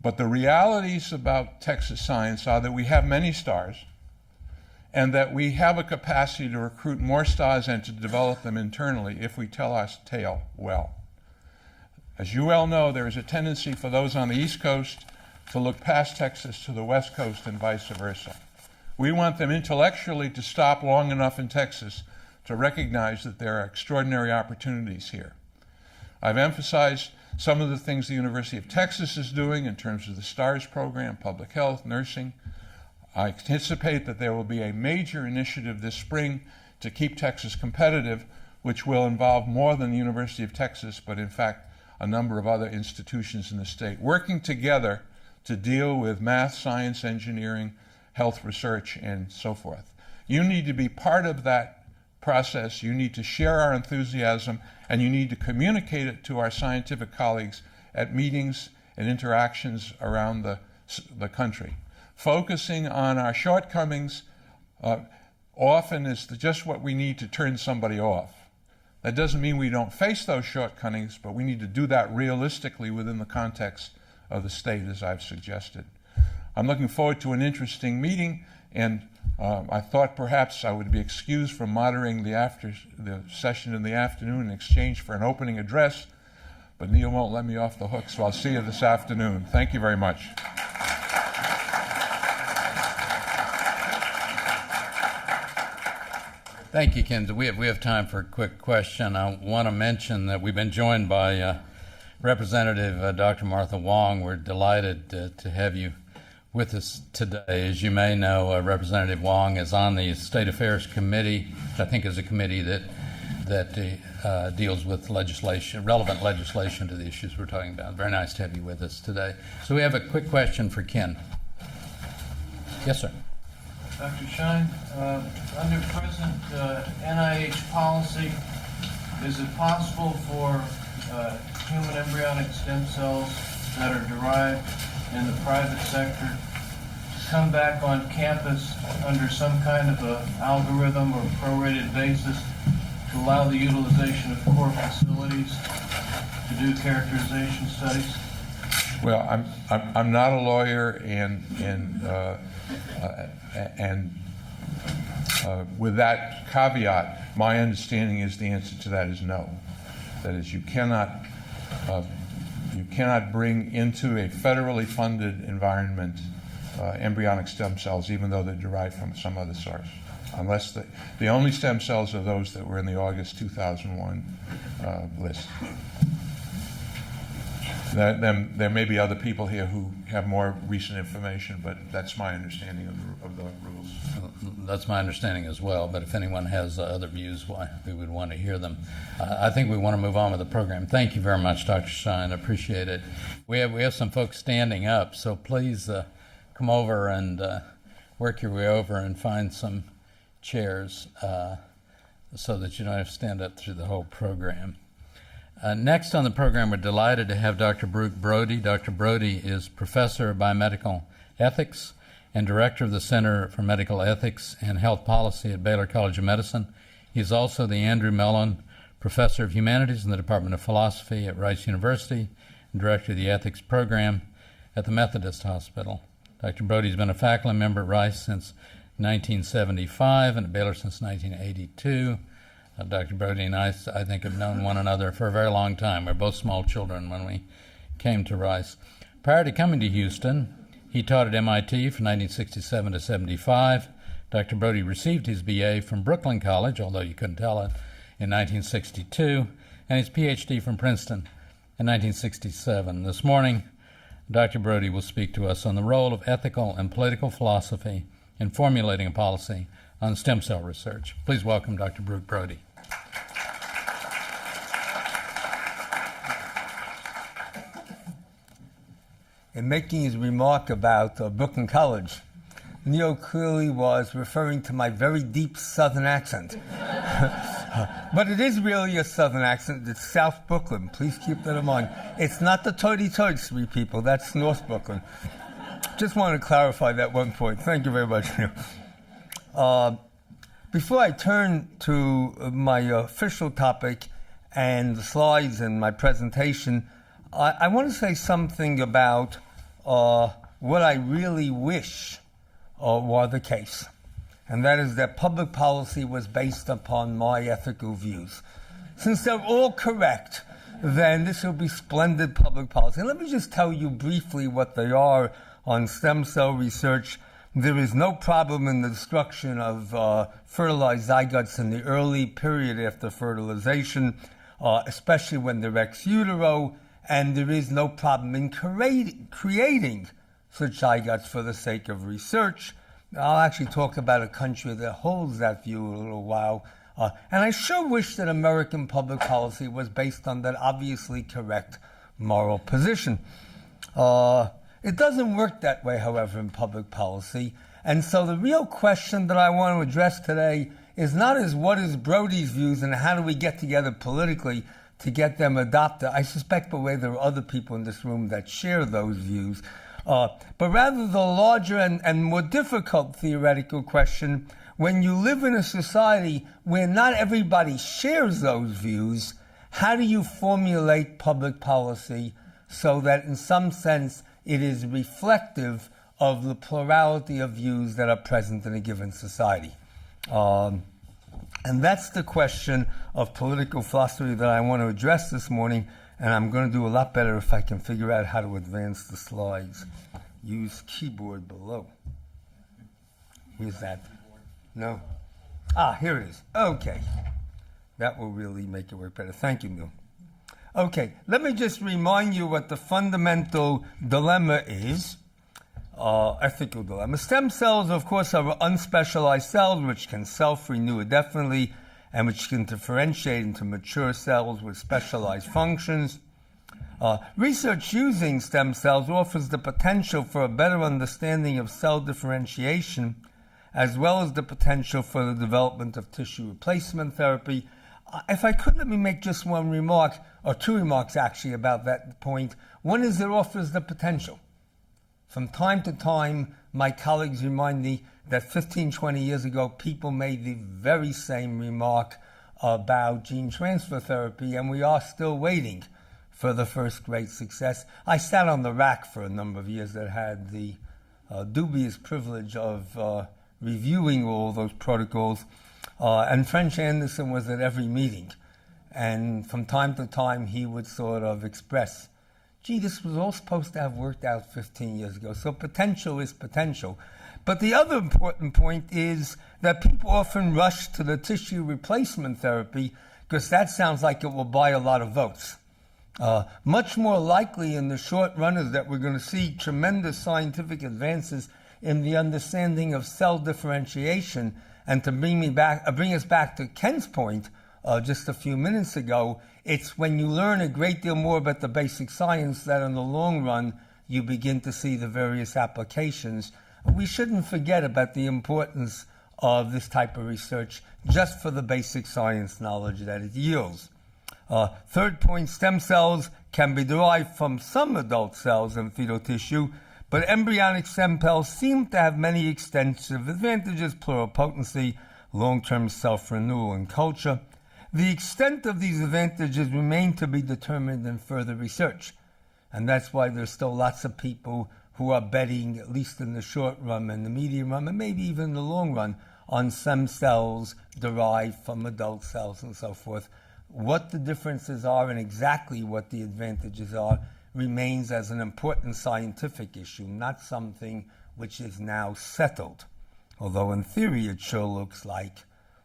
But the realities about Texas science are that we have many stars, and that we have a capacity to recruit more stars and to develop them internally if we tell our tale well. As you well know, there is a tendency for those on the East Coast to look past Texas to the West Coast and vice versa. We want them intellectually to stop long enough in Texas to recognize that there are extraordinary opportunities here. I've emphasized some of the things the University of Texas is doing in terms of the STARS program, public health, nursing. I anticipate that there will be a major initiative this spring to keep Texas competitive, which will involve more than the University of Texas, but in fact a number of other institutions in the state, working together to deal with math, science, engineering, health research, and so forth. You need to be part of that process. You need to share our enthusiasm, and you need to communicate it to our scientific colleagues at meetings and interactions around the country. Focusing on our shortcomings often is just what we need to turn somebody off. That doesn't mean we don't face those shortcomings, but we need to do that realistically within the context of the state, as I've suggested. I'm looking forward to an interesting meeting, and I thought perhaps I would be excused from moderating the session in the afternoon in exchange for an opening address, but Neil won't let me off the hook, so I'll see you this afternoon. Thank you very much. Thank you, Ken. We have time for a quick question. I want to mention that we've been joined by Representative Dr. Martha Wong. We're delighted to have you with us today. As you may know, Representative Wong is on the State Affairs Committee, which I think is a committee that deals with legislation, relevant legislation to the issues we're talking about. Very nice to have you with us today. So we have a quick question for Ken. Yes, sir. Dr. Shine, under present NIH policy, is it possible for human embryonic stem cells that are derived in the private sector come back on campus under some kind of a algorithm or prorated basis to allow the utilization of core facilities to do characterization studies? Well, I'm not a lawyer, and with that caveat, my understanding is the answer to that is no. That is, you cannot bring into a federally funded environment embryonic stem cells, even though they're derived from some other source, unless the only stem cells are those that were in the August 2001 list. There may be other people here who have more recent information, but that's my understanding of the rules. That's my understanding as well, but if anyone has other views, we would want to hear them. I think we want to move on with the program. Thank you very much, Dr. Shine. I appreciate it. We have some folks standing up, so please come over and work your way over and find some chairs so that you don't have to stand up through the whole program. Next on the program, we're delighted to have Dr. Brooke Brody. Dr. Brody is Professor of Biomedical Ethics and Director of the Center for Medical Ethics and Health Policy at Baylor College of Medicine. He is also the Andrew Mellon Professor of Humanities in the Department of Philosophy at Rice University and Director of the Ethics Program at the Methodist Hospital. Dr. Brody has been a faculty member at Rice since 1975 and at Baylor since 1982. Dr. Brody and I think, have known one another for a very long time. We're both small children when we came to Rice. Prior to coming to Houston, he taught at MIT from 1967 to 75. Dr. Brody received his BA from Brooklyn College, although you couldn't tell it, in 1962, and his PhD from Princeton in 1967. This morning, Dr. Brody will speak to us on the role of ethical and political philosophy in formulating a policy on stem cell research. Please welcome Dr. Brooke Brody. In making his remark about Brooklyn College, Neil clearly was referring to my very deep Southern accent. But it is really a Southern accent. It's South Brooklyn. Please keep that in mind. It's not the Toity-Toits, we people. That's North Brooklyn. Just want to clarify that one point. Thank you very much, Neil. Before I turn to my official topic and the slides and my presentation, I want to say something about what I really wish were the case, and that is that public policy was based upon my ethical views. Since they're all correct, then this will be splendid public policy. And let me just tell you briefly what they are on stem cell research. There is no problem in the destruction of fertilized zygotes in the early period after fertilization, especially when they're ex utero, and there is no problem in creating such zygotes for the sake of research. I'll actually talk about a country that holds that view in a little while. And I sure wish that American public policy was based on that obviously correct moral position. It doesn't work that way, however, in public policy. And so the real question that I want to address today is not as what is Brody's views and how do we get together politically to get them adopted. I suspect, by the way, there are other people in this room that share those views. But rather the larger and more difficult theoretical question, when you live in a society where not everybody shares those views, how do you formulate public policy so that in some sense it is reflective of the plurality of views that are present in a given society? And that's the question of political philosophy that I want to address this morning, and I'm going to do a lot better if I can figure out how to advance the slides. Use keyboard below. Where's that? No? Here it is. Okay. That will really make it work better. Thank you, Neil. Okay, let me just remind you what the fundamental dilemma is, ethical dilemma. Stem cells, of course, are unspecialized cells which can self-renew indefinitely and which can differentiate into mature cells with specialized functions. Research using stem cells offers the potential for a better understanding of cell differentiation, as well as the potential for the development of tissue replacement therapy. If I could, let me make just one remark, or two remarks actually, about that point. One is it offers the potential. From time to time, my colleagues remind me that 15, 20 years ago, people made the very same remark about gene transfer therapy, and we are still waiting for the first great success. I sat on the RAC for a number of years that had the dubious privilege of reviewing all those protocols, and French Anderson was at every meeting. And from time to time, he would sort of express, gee, this was all supposed to have worked out 15 years ago. So potential is potential. But the other important point is that people often rush to the tissue replacement therapy because that sounds like it will buy a lot of votes. Much more likely in the short run is that we're going to see tremendous scientific advances in the understanding of cell differentiation. And to bring us back to Ken's point just a few minutes ago, it's when you learn a great deal more about the basic science that in the long run you begin to see the various applications. We shouldn't forget about the importance of this type of research just for the basic science knowledge that it yields. Third point, stem cells can be derived from some adult cells in fetal tissue, but embryonic stem cells seem to have many extensive advantages: pluripotency, long-term self-renewal, and culture. The extent of these advantages remain to be determined in further research, and that's why there's still lots of people who are betting, at least in the short run and the medium run, and maybe even the long run, on stem cells derived from adult cells and so forth. What the differences are and exactly what the advantages are remains as an important scientific issue, not something which is now settled. Although in theory it sure looks like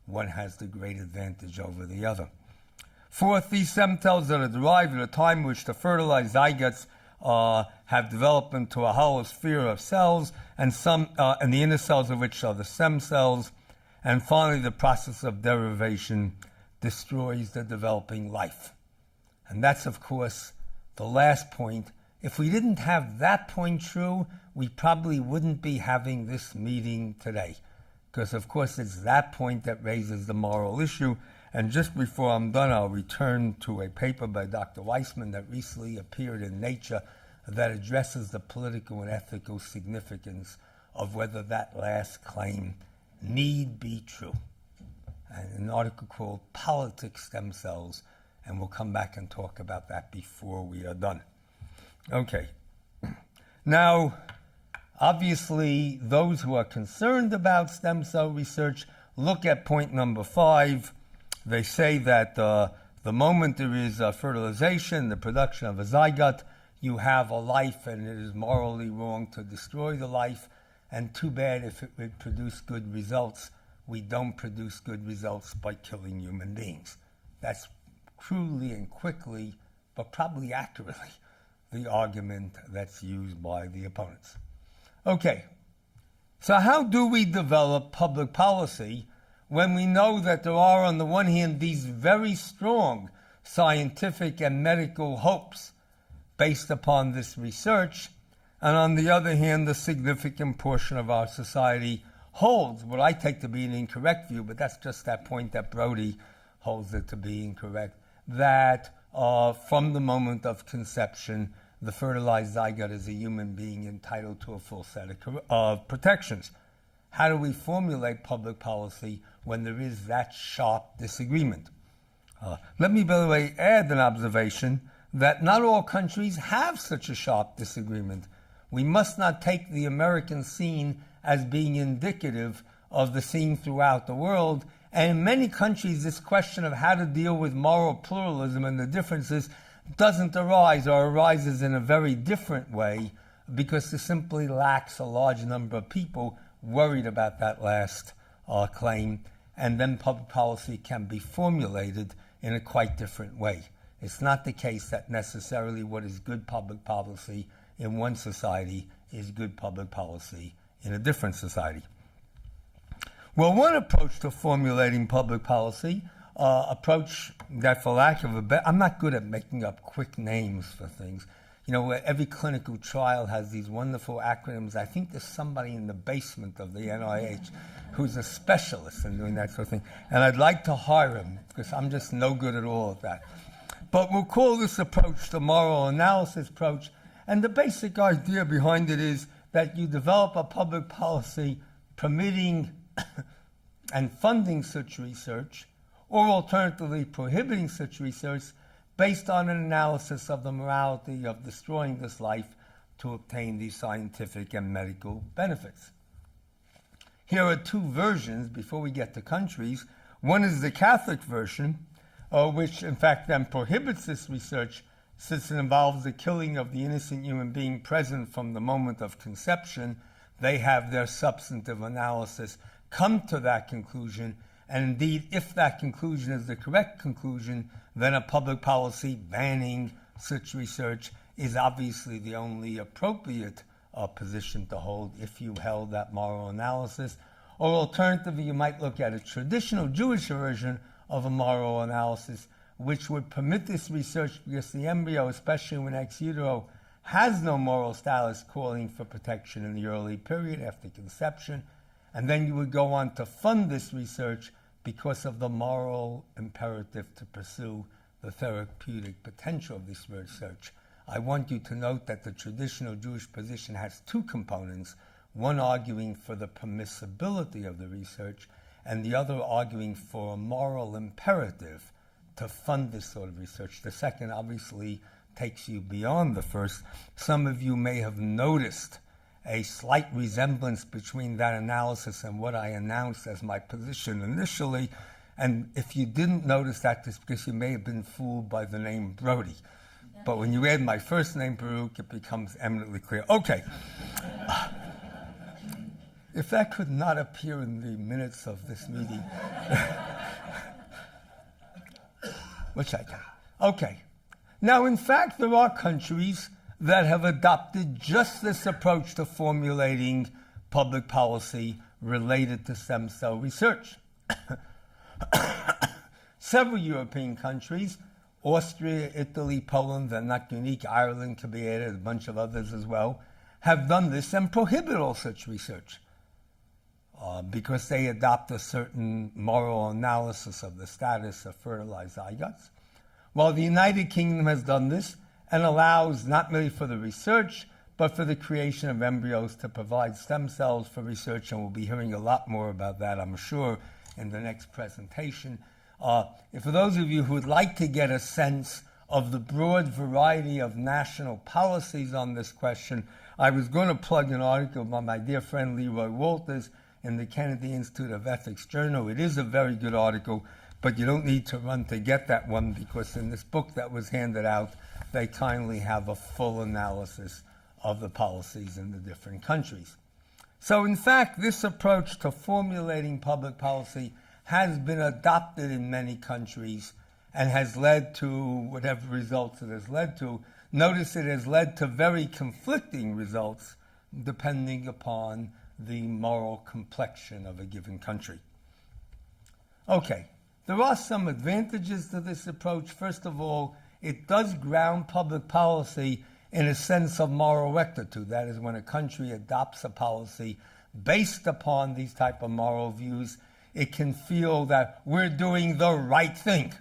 one has the great advantage over the other. Fourth, these stem cells that are derived at a time which the fertilized zygotes have developed into a hollow sphere of cells, and the inner cells of which are the stem cells. And finally, the process of derivation destroys the developing life. And that's, of course, the last point. If we didn't have that point true, we probably wouldn't be having this meeting today. Because, of course, it's that point that raises the moral issue. And just before I'm done, I'll return to a paper by Dr. Weissman that recently appeared in Nature that addresses the political and ethical significance of whether that last claim need be true. And an article called Politics Stem Cells, and we'll come back and talk about that before we are done. Okay. Now, obviously, those who are concerned about stem cell research look at point number 5. They say that the moment there is fertilization, the production of a zygote, you have a life, and it is morally wrong to destroy the life, and too bad if it would produce good results. We don't produce good results by killing human beings. That's crudely and quickly, but probably accurately, the argument that's used by the opponents. Okay, so how do we develop public policy when we know that there are, on the one hand, these very strong scientific and medical hopes based upon this research, and on the other hand, the significant portion of our society holds what I take to be an incorrect view, but that's just that point that Brody holds it to be incorrect, that from the moment of conception, the fertilized zygote is a human being entitled to a full set of protections. How do we formulate public policy when there is that sharp disagreement? Let me, by the way, add an observation that not all countries have such a sharp disagreement. We must not take the American scene as being indicative of the scene throughout the world. And in many countries, this question of how to deal with moral pluralism and the differences doesn't arise, or arises in a very different way, because there simply lacks a large number of people worried about that last claim, and then public policy can be formulated in a quite different way. It's not the case that necessarily what is good public policy in one society is good public policy in a different society. Well, one approach to formulating public policy, approach that, for lack of a better, I'm not good at making up quick names for things. You know, every clinical trial has these wonderful acronyms. I think there's somebody in the basement of the NIH who's a specialist in doing that sort of thing. And I'd like to hire him, because I'm just no good at all at that. But we'll call this approach the moral analysis approach. And the basic idea behind it is that you develop a public policy permitting and funding such research, or alternatively prohibiting such research based on an analysis of the morality of destroying this life to obtain these scientific and medical benefits. Here are two versions before we get to countries. One is the Catholic version, which in fact then prohibits this research since it involves the killing of the innocent human being present from the moment of conception. They have their substantive analysis come to that conclusion, and indeed, if that conclusion is the correct conclusion, then a public policy banning such research is obviously the only appropriate position to hold if you held that moral analysis. Or alternatively, you might look at a traditional Jewish version of a moral analysis, which would permit this research because the embryo, especially when ex utero, has no moral status calling for protection in the early period after conception. And then you would go on to fund this research because of the moral imperative to pursue the therapeutic potential of this research. I want you to note that the traditional Jewish position has two components, one arguing for the permissibility of the research, and the other arguing for a moral imperative to fund this sort of research. The second obviously takes you beyond the first. Some of you may have noticed a slight resemblance between that analysis and what I announced as my position initially. And if you didn't notice that, it's because you may have been fooled by the name Brody. But when you add my first name, Baruch, it becomes eminently clear. Okay. If that could not appear in the minutes of this meeting, which I can. Okay. Now, in fact, there are countries that have adopted just this approach to formulating public policy related to stem cell research. Several European countries, Austria, Italy, Poland, they're not unique, Ireland could be added, a bunch of others as well, have done this and prohibit all such research because they adopt a certain moral analysis of the status of fertilized zygotes. While the United Kingdom has done this and allows not merely for the research, but for the creation of embryos to provide stem cells for research, and we'll be hearing a lot more about that, I'm sure, in the next presentation. For those of you who would like to get a sense of the broad variety of national policies on this question, I was going to plug an article by my dear friend Leroy Walters in the Kennedy Institute of Ethics Journal. It is a very good article, but you don't need to run to get that one because in this book that was handed out, they kindly have a full analysis of the policies in the different countries. So in fact, this approach to formulating public policy has been adopted in many countries and has led to whatever results it has led to. Notice it has led to very conflicting results depending upon the moral complexion of a given country. Okay, there are some advantages to this approach. First of all, it does ground public policy in a sense of moral rectitude. That is, when a country adopts a policy based upon these type of moral views, it can feel that we're doing the right thing.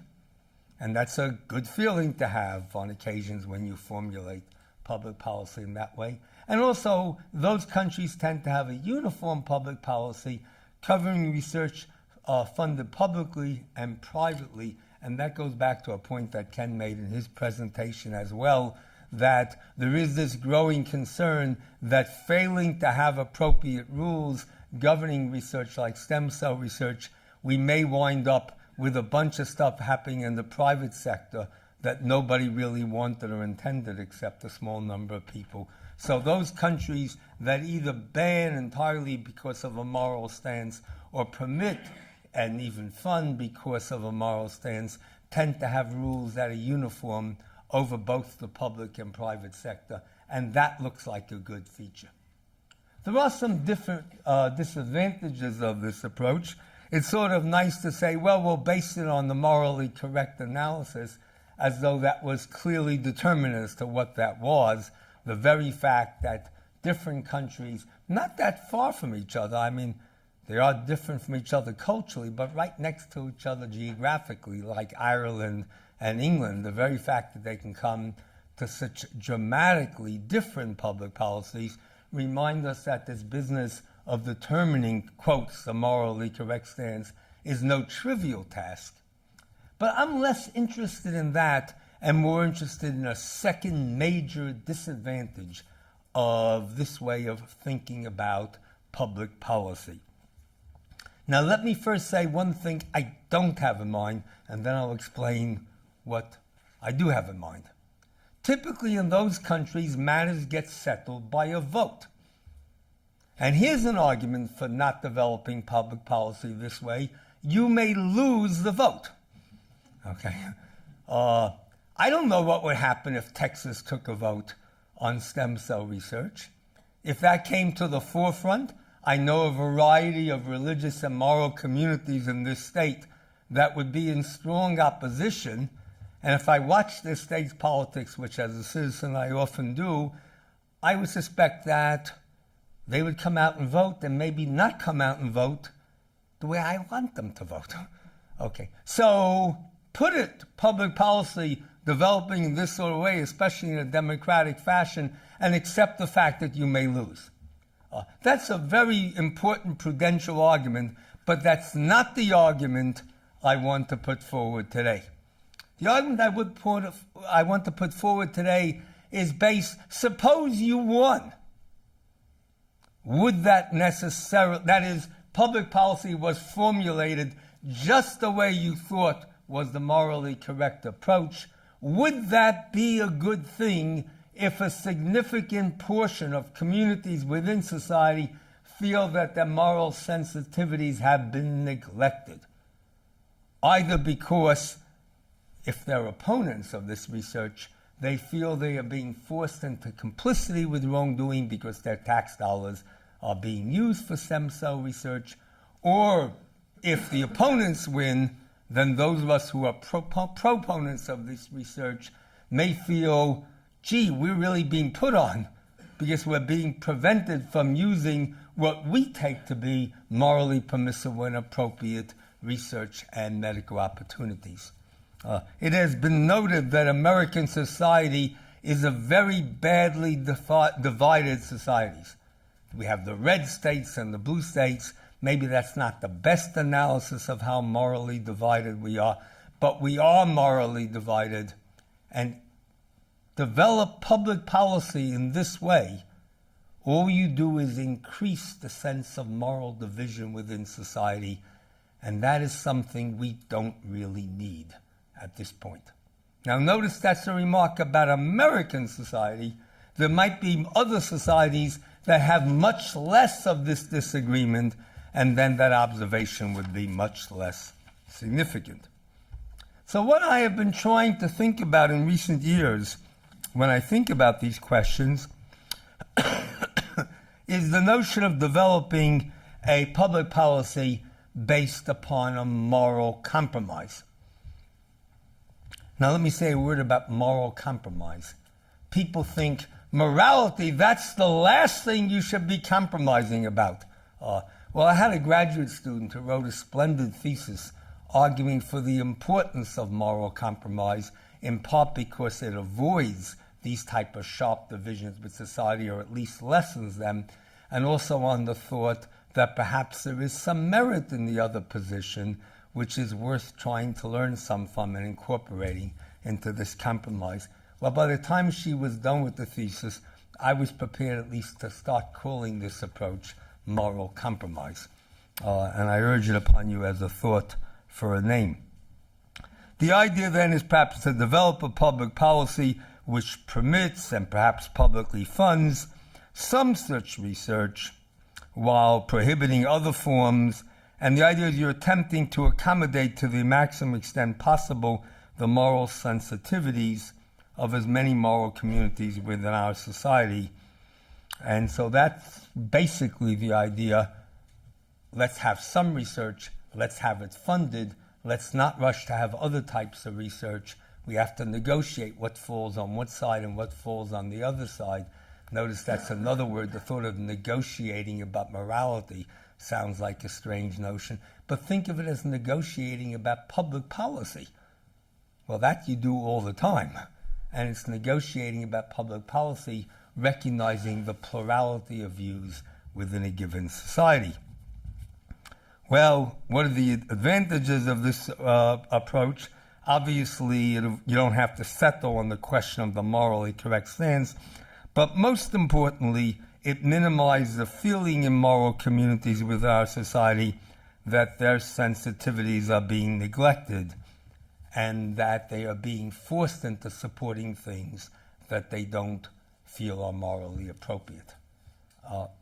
And that's a good feeling to have on occasions when you formulate public policy in that way. And also, those countries tend to have a uniform public policy covering research funded publicly and privately. And that goes back to a point that Ken made in his presentation as well, that there is this growing concern that failing to have appropriate rules governing research like stem cell research, we may wind up with a bunch of stuff happening in the private sector that nobody really wanted or intended except a small number of people. So those countries that either ban entirely because of a moral stance or permit and even fund because of a moral stance tend to have rules that are uniform over both the public and private sector, and that looks like a good feature. There are some different disadvantages of this approach. It's sort of nice to say, well, we'll base it on the morally correct analysis, as though that was clearly determined as to what that was. The very fact that different countries, not that far from each other, I mean, they are different from each other culturally, but right next to each other geographically, like Ireland and England, the very fact that they can come to such dramatically different public policies remind us that this business of determining, quotes, the morally correct stance is no trivial task. But I'm less interested in that and more interested in a second major disadvantage of this way of thinking about public policy. Now, let me first say one thing I don't have in mind, and then I'll explain what I do have in mind. Typically, in those countries, matters get settled by a vote. And here's an argument for not developing public policy this way. You may lose the vote. Okay? I don't know what would happen if Texas took a vote on stem cell research. If that came to the forefront, I know a variety of religious and moral communities in this state that would be in strong opposition. And if I watched this state's politics, which as a citizen I often do, I would suspect that they would come out and vote and maybe not come out and vote the way I want them to vote. Okay, so put it, public policy developing in this sort of way, especially in a democratic fashion, and accept the fact that you may lose. That's a very important prudential argument, but that's not the argument I want to put forward today. The argument I want to put forward today is based, suppose you won. Would that necessarily, that is, public policy was formulated just the way you thought was the morally correct approach, would that be a good thing if a significant portion of communities within society feel that their moral sensitivities have been neglected? Either because, if they're opponents of this research, they feel they are being forced into complicity with wrongdoing because their tax dollars are being used for stem cell research, or if the opponents win, then those of us who are proponents of this research may feel, gee, we're really being put on because we're being prevented from using what we take to be morally permissible and appropriate research and medical opportunities. It has been noted that American society is a very badly divided society. We have the red states and the blue states. Maybe that's not the best analysis of how morally divided we are, but we are morally divided. And develop public policy in this way, all you do is increase the sense of moral division within society, and that is something we don't really need at this point. Now notice that's a remark about American society. There might be other societies that have much less of this disagreement, and then that observation would be much less significant. So what I have been trying to think about in recent years when I think about these questions is the notion of developing a public policy based upon a moral compromise. Now let me say a word about moral compromise. People think morality, that's the last thing you should be compromising about. Well, I had a graduate student who wrote a splendid thesis arguing for the importance of moral compromise, in part because it avoids these type of sharp divisions with society, or at least lessens them, and also on the thought that perhaps there is some merit in the other position, which is worth trying to learn some from and incorporating into this compromise. Well, by the time she was done with the thesis, I was prepared at least to start calling this approach moral compromise. And I urge it upon you as a thought for a name. The idea then is perhaps to develop a public policy which permits and perhaps publicly funds some such research while prohibiting other forms. And the idea is you're attempting to accommodate to the maximum extent possible the moral sensitivities of as many moral communities within our society. And so that's basically the idea. Let's have some research, let's have it funded, let's not rush to have other types of research. We have to negotiate what falls on what side and what falls on the other side. Notice that's another word. The thought of negotiating about morality sounds like a strange notion, but think of it as negotiating about public policy. Well, that you do all the time. And it's negotiating about public policy recognizing the plurality of views within a given society. Well, what are the advantages of this approach? Obviously, you don't have to settle on the question of the morally correct stance, but most importantly, it minimizes the feeling in moral communities within our society that their sensitivities are being neglected and that they are being forced into supporting things that they don't feel are morally appropriate.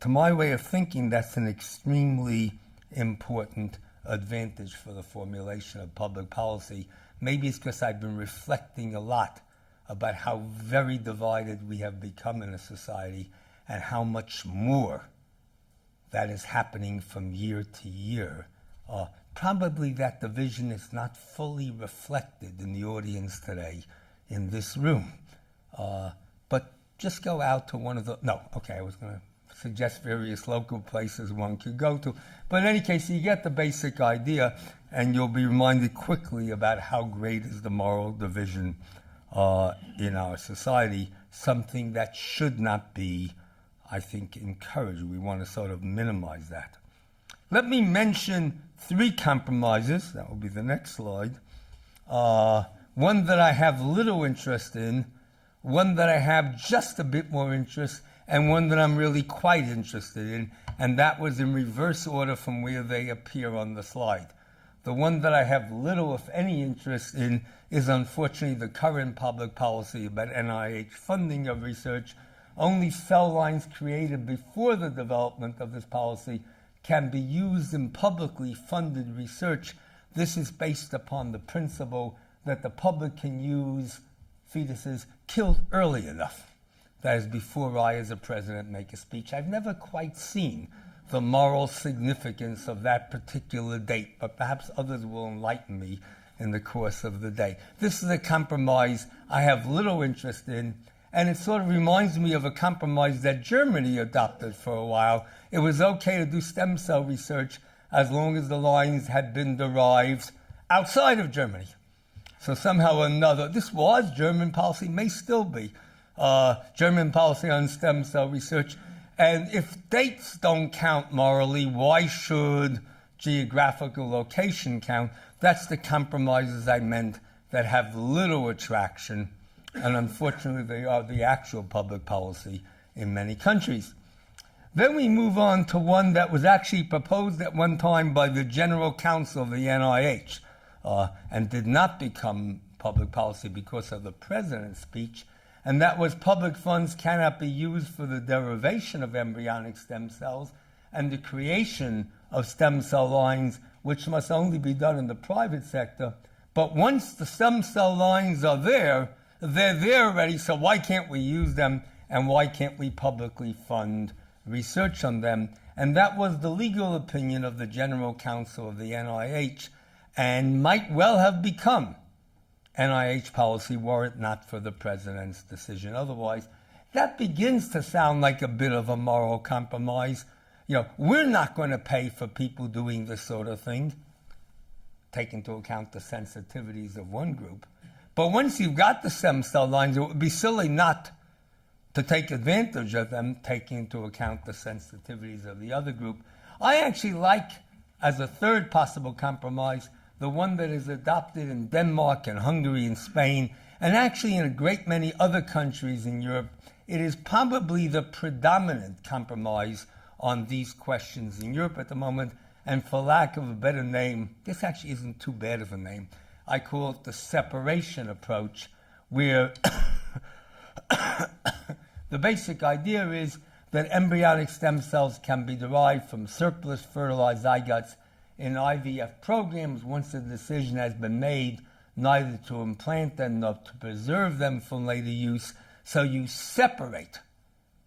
To my way of thinking, that's an extremely important advantage for the formulation of public policy. Maybe it's because I've been reflecting a lot about how very divided we have become in a society and how much more that is happening from year to year. Probably that division is not fully reflected in the audience today in this room. But just go out to one of the... No, okay, I was going to suggest various local places one could go to. But in any case, you get the basic idea, and you'll be reminded quickly about how great is the moral division in our society, something that should not be, I think, encouraged. We want to sort of minimize that. Let me mention 3 compromises. That will be the next slide. One that I have little interest in, one that I have just a bit more interest, and one that I'm really quite interested in, and that was in reverse order from where they appear on the slide. The one that I have little, if any, interest in is unfortunately the current public policy about NIH funding of research. Only cell lines created before the development of this policy can be used in publicly funded research. This is based upon the principle that the public can use fetuses killed early enough. That is, before I, as a president, make a speech. I've never quite seen the moral significance of that particular date, but perhaps others will enlighten me in the course of the day. This is a compromise I have little interest in, and it sort of reminds me of a compromise that Germany adopted for a while. It was okay to do stem cell research as long as the lines had been derived outside of Germany. So somehow or another, this was German policy, may still be German policy on stem cell research. And if dates don't count morally, why should geographical location count? That's the compromises I meant that have little attraction, and unfortunately they are the actual public policy in many countries. Then we move on to one that was actually proposed at one time by the General Counsel of the NIH and did not become public policy because of the president's speech, and that was public funds cannot be used for the derivation of embryonic stem cells and the creation of stem cell lines, which must only be done in the private sector. But once the stem cell lines are there, they're there already, so why can't we use them, and why can't we publicly fund research on them? And that was the legal opinion of the General Counsel of the NIH, and might well have become NIH policy were it not for the president's decision. Otherwise, that begins to sound like a bit of a moral compromise. You know, we're not going to pay for people doing this sort of thing, take into account the sensitivities of one group. But once you've got the stem cell lines, it would be silly not to take advantage of them, taking into account the sensitivities of the other group. I actually like, as a third possible compromise, the one that is adopted in Denmark and Hungary and Spain, and actually in a great many other countries in Europe. It is probably the predominant compromise on these questions in Europe at the moment, and for lack of a better name, this actually isn't too bad of a name. I call it the separation approach, where the basic idea is that embryonic stem cells can be derived from surplus fertilized zygotes in IVF programs once a decision has been made neither to implant them nor to preserve them for later use. So you separate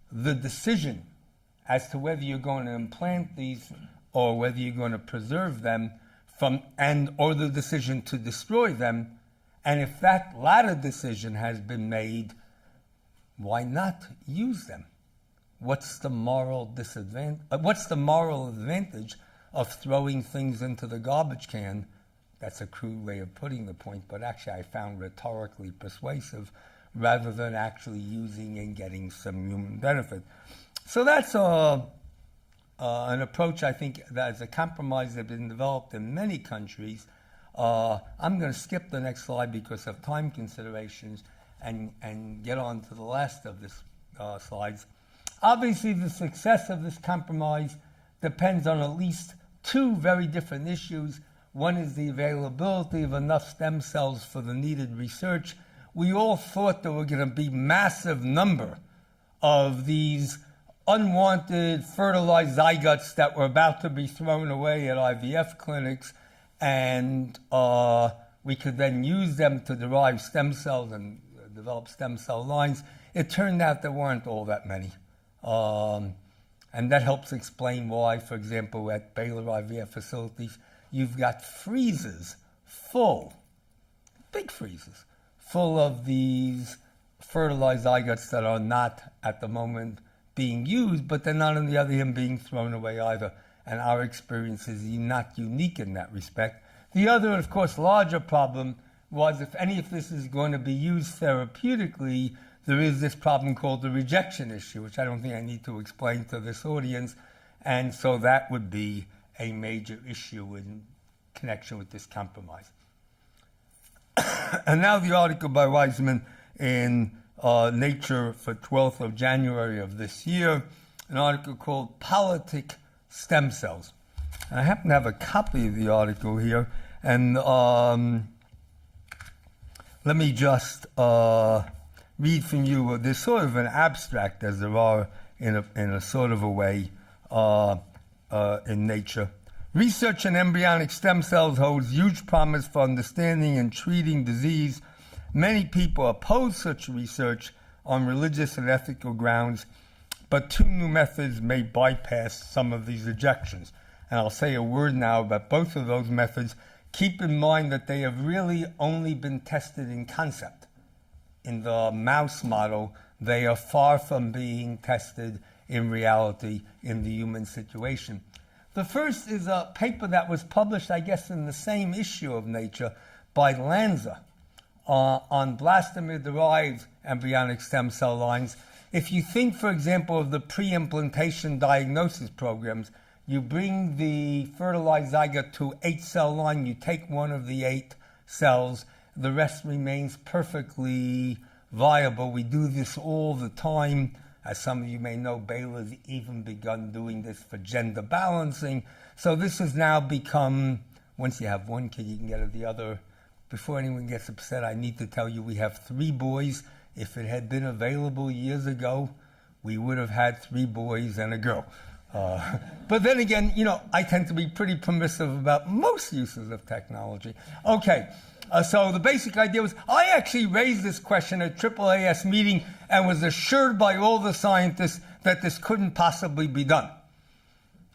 the decision as to whether you're going to implant these or whether you're going to preserve them from, and or the decision to destroy them. And if that latter decision has been made, why not use them? What's the moral disadvantage? What's the moral advantage of throwing things into the garbage can? That's a crude way of putting the point, but actually I found rhetorically persuasive, rather than actually using and getting some human benefit. So that's an approach, I think, that is a compromise that has been developed in many countries. I'm going to skip the next slide because of time considerations and get on to the last of this slides. Obviously, the success of this compromise depends on at least two very different issues. One is the availability of enough stem cells for the needed research. We all thought there were going to be massive number of these unwanted fertilized zygotes that were about to be thrown away at IVF clinics, and we could then use them to derive stem cells and develop stem cell lines. It turned out there weren't all that many. And that helps explain why, for example, at Baylor IVF facilities, you've got freezers full, big freezers, full of these fertilized zygotes that are not at the moment being used, but they're not, on the other hand, being thrown away either. And our experience is not unique in that respect. The other, of course, larger problem was if any of this is going to be used therapeutically, there is this problem called the rejection issue, which I don't think I need to explain to this audience. And so that would be a major issue in connection with this compromise. And now the article by Wiseman in Nature for 12th of January of this year, an article called Politic Stem Cells. And I happen to have a copy of the article here, and let me just read from you. There's sort of an abstract, as there are in a sort of a way in Nature. Research in embryonic stem cells holds huge promise for understanding and treating disease. Many people oppose such research on religious and ethical grounds, but two new methods may bypass some of these objections. And I'll say a word now about both of those methods. Keep in mind that they have really only been tested in concept. In the mouse model, they are far from being tested in reality in the human situation. The first is a paper that was published, I guess, in the same issue of Nature by Lanza on blastomere-derived embryonic stem cell lines. If you think, for example, of the pre-implantation diagnosis programs, you bring the fertilized zygote to 8-cell line, you take one of the 8 cells, the rest remains perfectly viable. We do this all the time. As some of you may know, Baylor's even begun doing this for gender balancing. So this has now become, once you have one kid, you can get at the other. Before anyone gets upset, I need to tell you we have 3 boys. If it had been available years ago, we would have had 3 boys and a girl. But then again, I tend to be pretty permissive about most uses of technology. Okay, so the basic idea was, I actually raised this question at AAAS meeting and was assured by all the scientists that this couldn't possibly be done.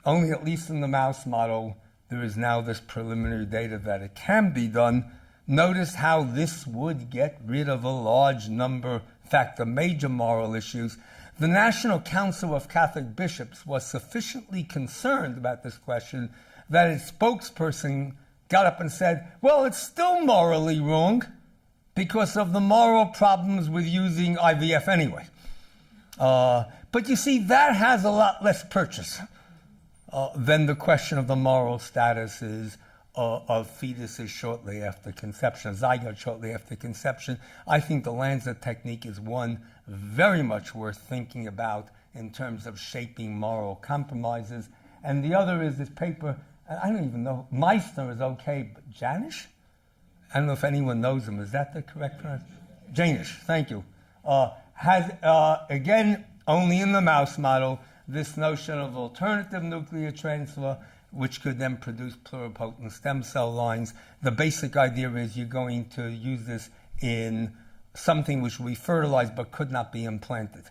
Only, at least in the mouse model, there is now this preliminary data that it can be done. Notice how this would get rid of a large number, in fact, the major moral issues. The National Council of Catholic Bishops was sufficiently concerned about this question that its spokesperson got up and said, well, it's still morally wrong because of the moral problems with using IVF anyway. But you see, that has a lot less purchase than the question of the moral statuses of fetuses shortly after conception, zygote shortly after conception. I think the Lanza technique is one very much worth thinking about in terms of shaping moral compromises. And the other is this paper, I don't even know, Meissner is okay, but Janisch? I don't know if anyone knows him. Is that the correct pronunciation? Janisch, thank you. Has, again, only in the mouse model, this notion of alternative nuclear transfer, which could then produce pluripotent stem cell lines. The basic idea is you're going to use this in something which we fertilized but could not be implanted.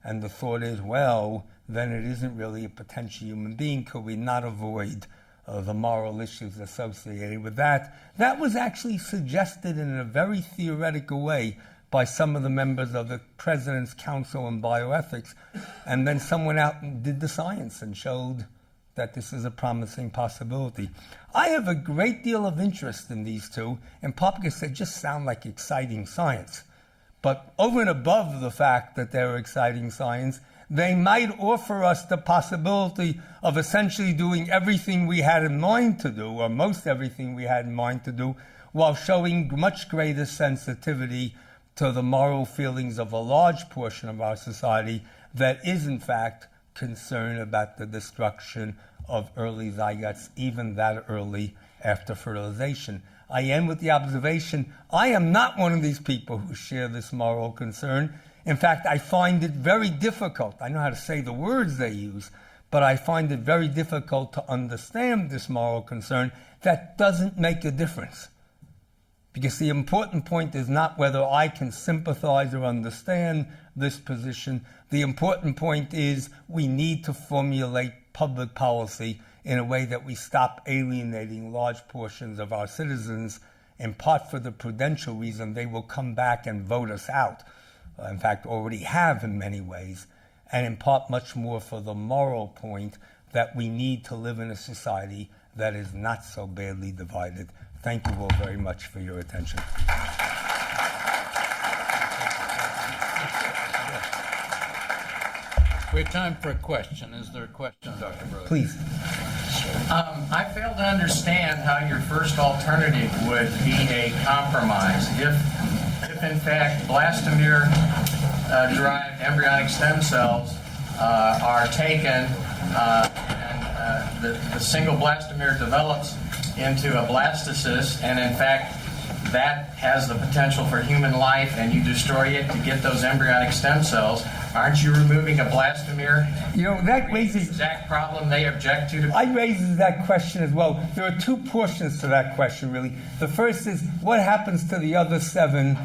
And the thought is, well, then it isn't really a potential human being. Could we not avoid the moral issues associated with that? That was actually suggested in a very theoretical way by some of the members of the President's Council on Bioethics. And then someone out and did the science and showed that this is a promising possibility. I have a great deal of interest in these two, in part because they just sound like exciting science. But over and above the fact that they're exciting science, they might offer us the possibility of essentially doing everything we had in mind to do, or most everything we had in mind to do, while showing much greater sensitivity to the moral feelings of a large portion of our society that is, in fact, concerned about the destruction of early zygotes, even that early after fertilization. I end with the observation, I am not one of these people who share this moral concern. In fact, I find it very difficult. I know how to say the words they use, but I find it very difficult to understand this moral concern. That doesn't make a difference. Because the important point is not whether I can sympathize or understand this position. The important point is we need to formulate public policy in a way that we stop alienating large portions of our citizens, in part for the prudential reason they will come back and vote us out. In fact, already have in many ways, and in part much more for the moral point that we need to live in a society that is not so badly divided. Thank you all very much for your attention. We have time for a question. Is there a question, Dr. Brody? Please. I fail to understand how your first alternative would be a compromise. If in fact blastomere-derived embryonic stem cells are taken and the single blastomere develops into a blastocyst, and in fact that has the potential for human life, and you destroy it to get those embryonic stem cells, aren't you removing a blastomere? You know, that raises... The exact problem they object to. I raises that question as well. There are two portions to that question, really. The first is, what happens to the other 7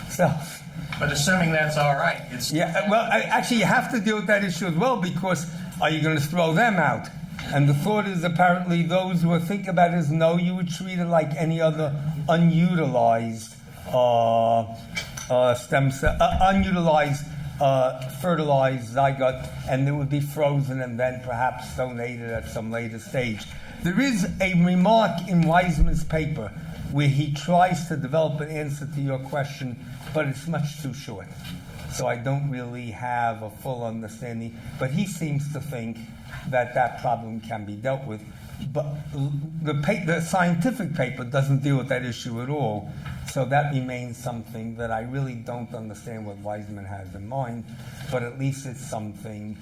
cells? But assuming that's all right, it's... Yeah, well, actually, you have to deal with that issue as well, because are you going to throw them out? And the thought is apparently those who are thinking about it is, no, you would treat it like any other unutilized stem cell, unutilized fertilized zygote, and it would be frozen and then perhaps donated at some later stage. There is a remark in Wiseman's paper where he tries to develop an answer to your question, but it's much too short. So I don't really have a full understanding, but he seems to think that that problem can be dealt with. But the scientific paper doesn't deal with that issue at all, so that remains something that I really don't understand what Wiseman has in mind, but at least it's something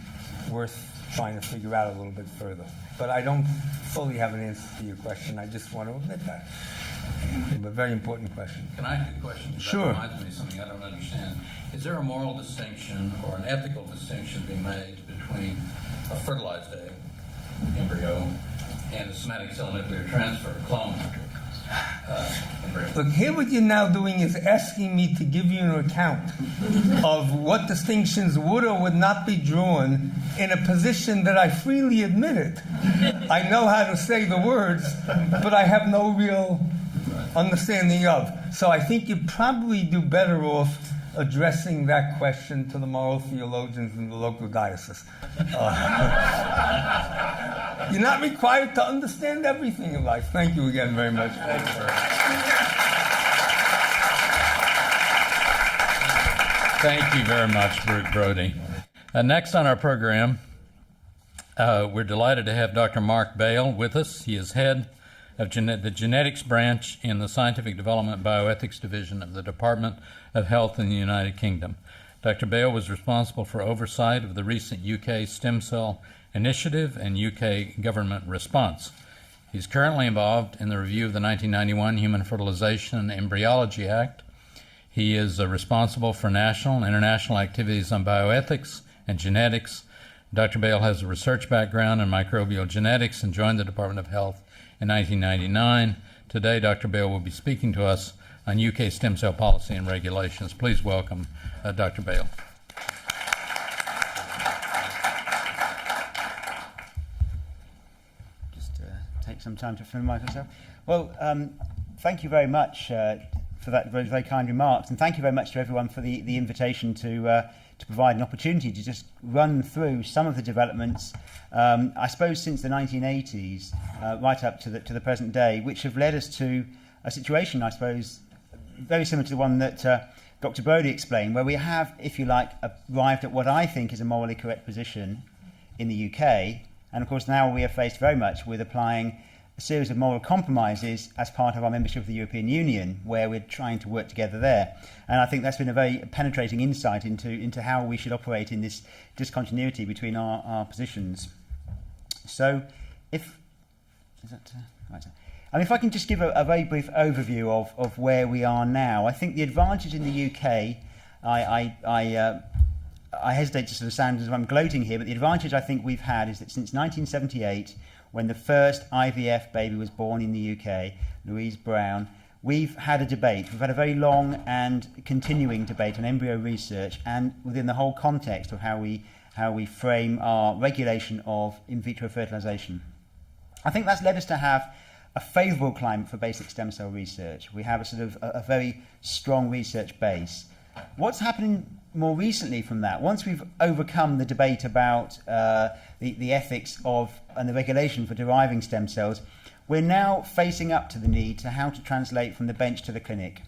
worth trying to figure out a little bit further. But I don't fully have an answer to your question. I just want to admit that. A very important question. Can I ask you a question? Sure. That reminds me of something I don't understand. Is there a moral distinction or an ethical distinction to be made between a fertilized egg, embryo, and a somatic cell nuclear transfer, clone embryo? Look, here what you're now doing is asking me to give you an account of what distinctions would or would not be drawn in a position that I freely admitted. I know how to say the words, but I have no real understanding of. So I think you probably do better off addressing that question to the moral theologians in the local diocese. You're not required to understand everything in life. Thank you again very much. Thank you very much, Brooke Brody. Next on our program, we're delighted to have Dr. Mark Bale with us. He is head of the genetics branch in the Scientific Development Bioethics Division of the Department of Health in the United Kingdom. Dr. Bale was responsible for oversight of the recent UK stem cell initiative and UK government response. He's currently involved in the review of the 1991 Human Fertilization and Embryology Act. He is responsible for national and international activities on bioethics and genetics. Dr. Bale has a research background in microbial genetics and joined the Department of Health in 1999. Today, Dr. Bale will be speaking to us on UK stem cell policy and regulations. Please welcome Dr. Bale. Just take some time to familiarise myself. Well, thank you very much for that very, very kind remarks, and thank you very much to everyone for the invitation to provide an opportunity to just run through some of the developments, I suppose since the 1980s, right up to the present day, which have led us to a situation, I suppose, very similar to the one that Dr. Brodie explained, where we have, if you like, arrived at what I think is a morally correct position in the UK. And of course, now we are faced very much with applying a series of moral compromises as part of our membership of the European Union, where we're trying to work together there. And I think that's been a very penetrating insight into how we should operate in this discontinuity between our positions. So, if I can just give a very brief overview of where we are now. I think the advantage in the UK, I hesitate to sort of sound as if I'm gloating here, but the advantage I think we've had is that since 1978, when the first IVF baby was born in the UK, Louise Brown, we've had a debate. We've had a very long and continuing debate on embryo research and within the whole context of how we frame our regulation of in vitro fertilization. I think that's led us to have a favourable climate for basic stem cell research. We have a sort of a very strong research base. What's happening more recently from that, once we've overcome the debate about the ethics of and the regulation for deriving stem cells, we're now facing up to the need to how to translate from the bench to the clinic.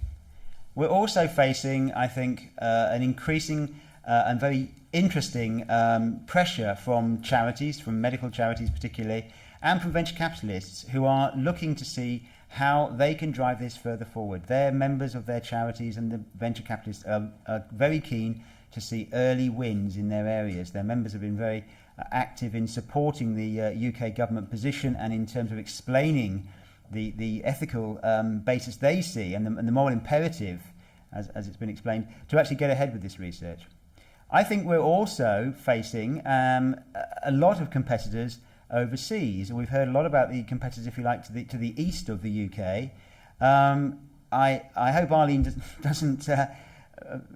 We're also facing, I think, an increasing and very interesting pressure from charities, from medical charities particularly, and from venture capitalists who are looking to see how they can drive this further forward. They're members of their charities, and the venture capitalists are very keen to see early wins in their areas. Their members have been very active in supporting the UK government position and in terms of explaining the ethical basis they see and the moral imperative, as it's been explained, to actually get ahead with this research. I think we're also facing a lot of competitors overseas. We've heard a lot about the competitors, if you like, to the east of the UK. I hope Arlene doesn't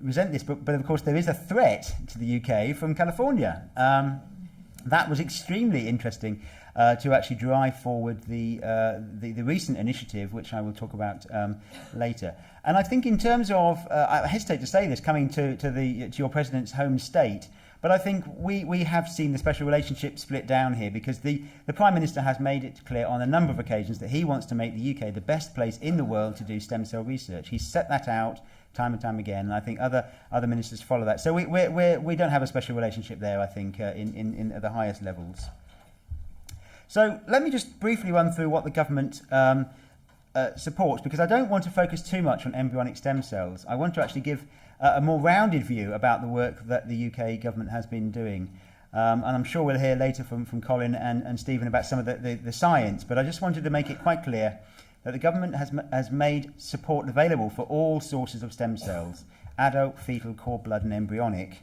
resent this, but of course there is a threat to the UK from California. That was extremely interesting to actually drive forward the recent initiative, which I will talk about later. And I think in terms of, I hesitate to say this, coming to your president's home state, but I think we have seen the special relationship split down here, because the Prime Minister has made it clear on a number of occasions that he wants to make the UK the best place in the world to do stem cell research. He's set that out time and time again, and I think other ministers follow that. So we don't have a special relationship there, I think, in at the highest levels. So let me just briefly run through what the government supports, because I don't want to focus too much on embryonic stem cells. I want to actually give a more rounded view about the work that the UK government has been doing. And I'm sure we'll hear later from Colin and Stephen about some of the science, but I just wanted to make it quite clear that the government has made support available for all sources of stem cells, adult, fetal, cord blood and embryonic.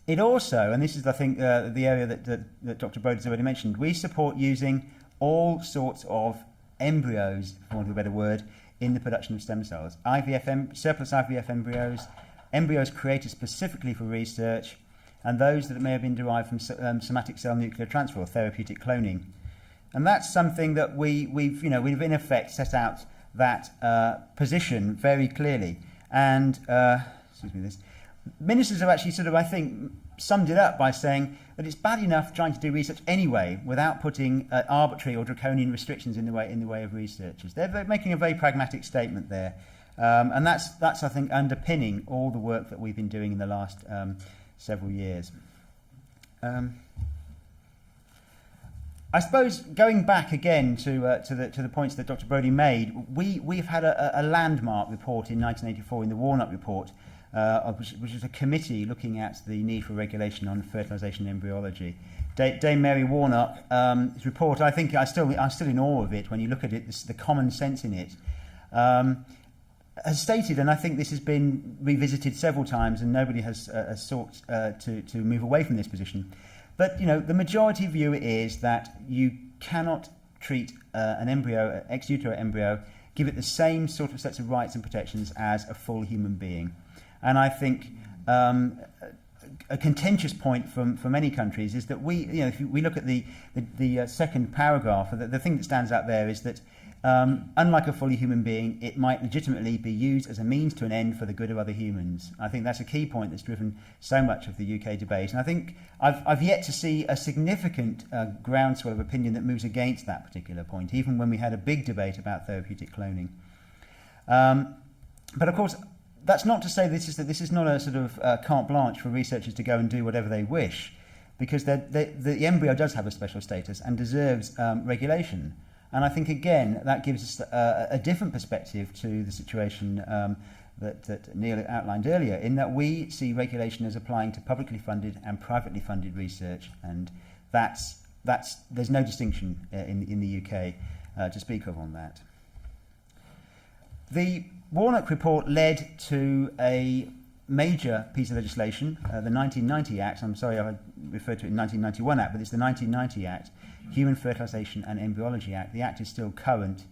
It also, and this is I think the area that Dr. Brodie's already mentioned, we support using all sorts of embryos, for want of a better word, in the production of stem cells. Surplus IVF embryos, embryos created specifically for research, and those that may have been derived from somatic cell nuclear transfer or therapeutic cloning. And that's something that we've in effect set out that position very clearly. And ministers have actually sort of, I think, summed it up by saying that it's bad enough trying to do research anyway without putting arbitrary or draconian restrictions in the way of researchers. They're making a very pragmatic statement there, and that's I think underpinning all the work that we've been doing in the last several years. I suppose going back again to the points that Dr. Brodie made, we've had a landmark report in 1984 in the Warnock report, which is a committee looking at the need for regulation on fertilisation and embryology. Dame Mary Warnock's report, I think I'm still in awe of it when you look at it, the common sense in it, has stated, and I think this has been revisited several times and nobody has sought to move away from this position, but the majority view is that you cannot treat an embryo, ex utero embryo, give it the same sort of sets of rights and protections as a full human being. And I think a contentious point from many countries is that if we look at the second paragraph, the thing that stands out there is that unlike a fully human being, it might legitimately be used as a means to an end for the good of other humans. I think that's a key point that's driven so much of the UK debate. And I think I've yet to see a significant groundswell of opinion that moves against that particular point, even when we had a big debate about therapeutic cloning. But of course, that's not to say this is not a sort of carte blanche for researchers to go and do whatever they wish, because the embryo does have a special status and deserves regulation. And I think, again, that gives us a different perspective to the situation that Neil outlined earlier, in that we see regulation as applying to publicly funded and privately funded research, and there's no distinction in the UK to speak of on that. The Warnock report led to a major piece of legislation, the 1990 Act. I'm sorry I referred to it in 1991 Act, but it's the 1990 Act, Human Fertilisation and Embryology Act. The Act is still current.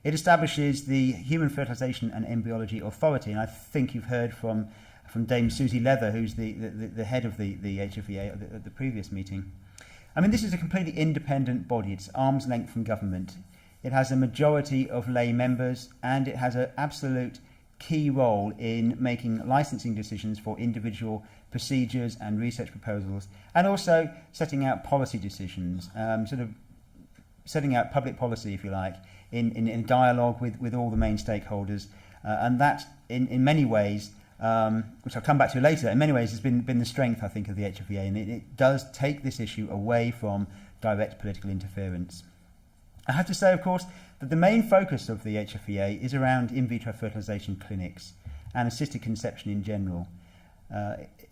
It establishes the Human Fertilisation and Embryology Authority, and I think you've heard from Dame Susie Leather, who's the head of the HFEA at the previous meeting. I mean, this is a completely independent body. It's arm's length from government. It has a majority of lay members, and it has an absolute key role in making licensing decisions for individual procedures and research proposals, and also setting out policy decisions, sort of setting out public policy, if you like, in dialogue with all the main stakeholders. And that, in many ways, which I'll come back to later, in many ways has been the strength, I think, of the HFEA, and it does take this issue away from direct political interference. I have to say, of course, that the main focus of the HFEA is around in vitro fertilisation clinics and assisted conception in general.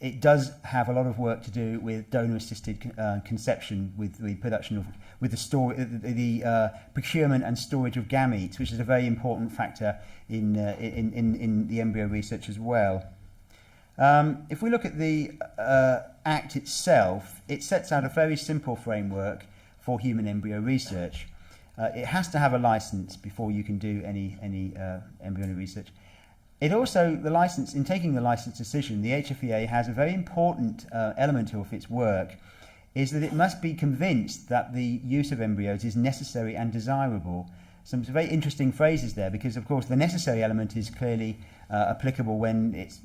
It does have a lot of work to do with donor-assisted conception, with the production of, with the procurement and storage of gametes, which is a very important factor in the embryo research as well. If we look at the Act itself, it sets out a very simple framework for human embryo research. It has to have a license before you can do any embryonic research. It also, the license, in taking the license decision, the HFEA has a very important element of its work, is that it must be convinced that the use of embryos is necessary and desirable. Some very interesting phrases there, because of course the necessary element is clearly applicable when it's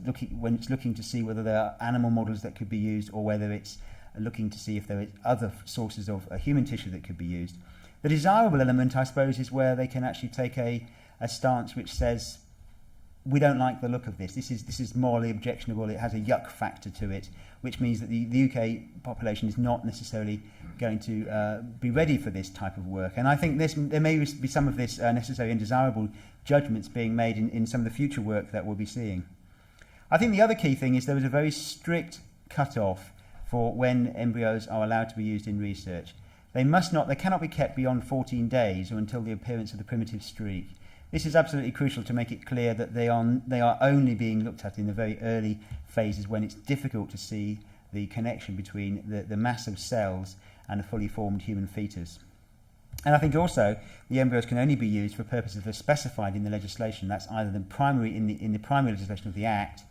looking to see whether there are animal models that could be used, or whether it's looking to see if there are other sources of human tissue that could be used. The desirable element, I suppose, is where they can actually take a stance which says, we don't like the look of this. This is morally objectionable. It has a yuck factor to it, which means that the UK population is not necessarily going to be ready for this type of work. And I think there may be some of this necessary and desirable judgments being made in some of the future work that we'll be seeing. I think the other key thing is there is a very strict cut-off for when embryos are allowed to be used in research. They cannot be kept beyond 14 days or until the appearance of the primitive streak. This is absolutely crucial to make it clear that they are only being looked at in the very early phases, when it's difficult to see the connection between the mass of cells and a fully formed human fetus. And I think also the embryos can only be used for purposes that are specified in the legislation. That's either in the primary legislation of the Act,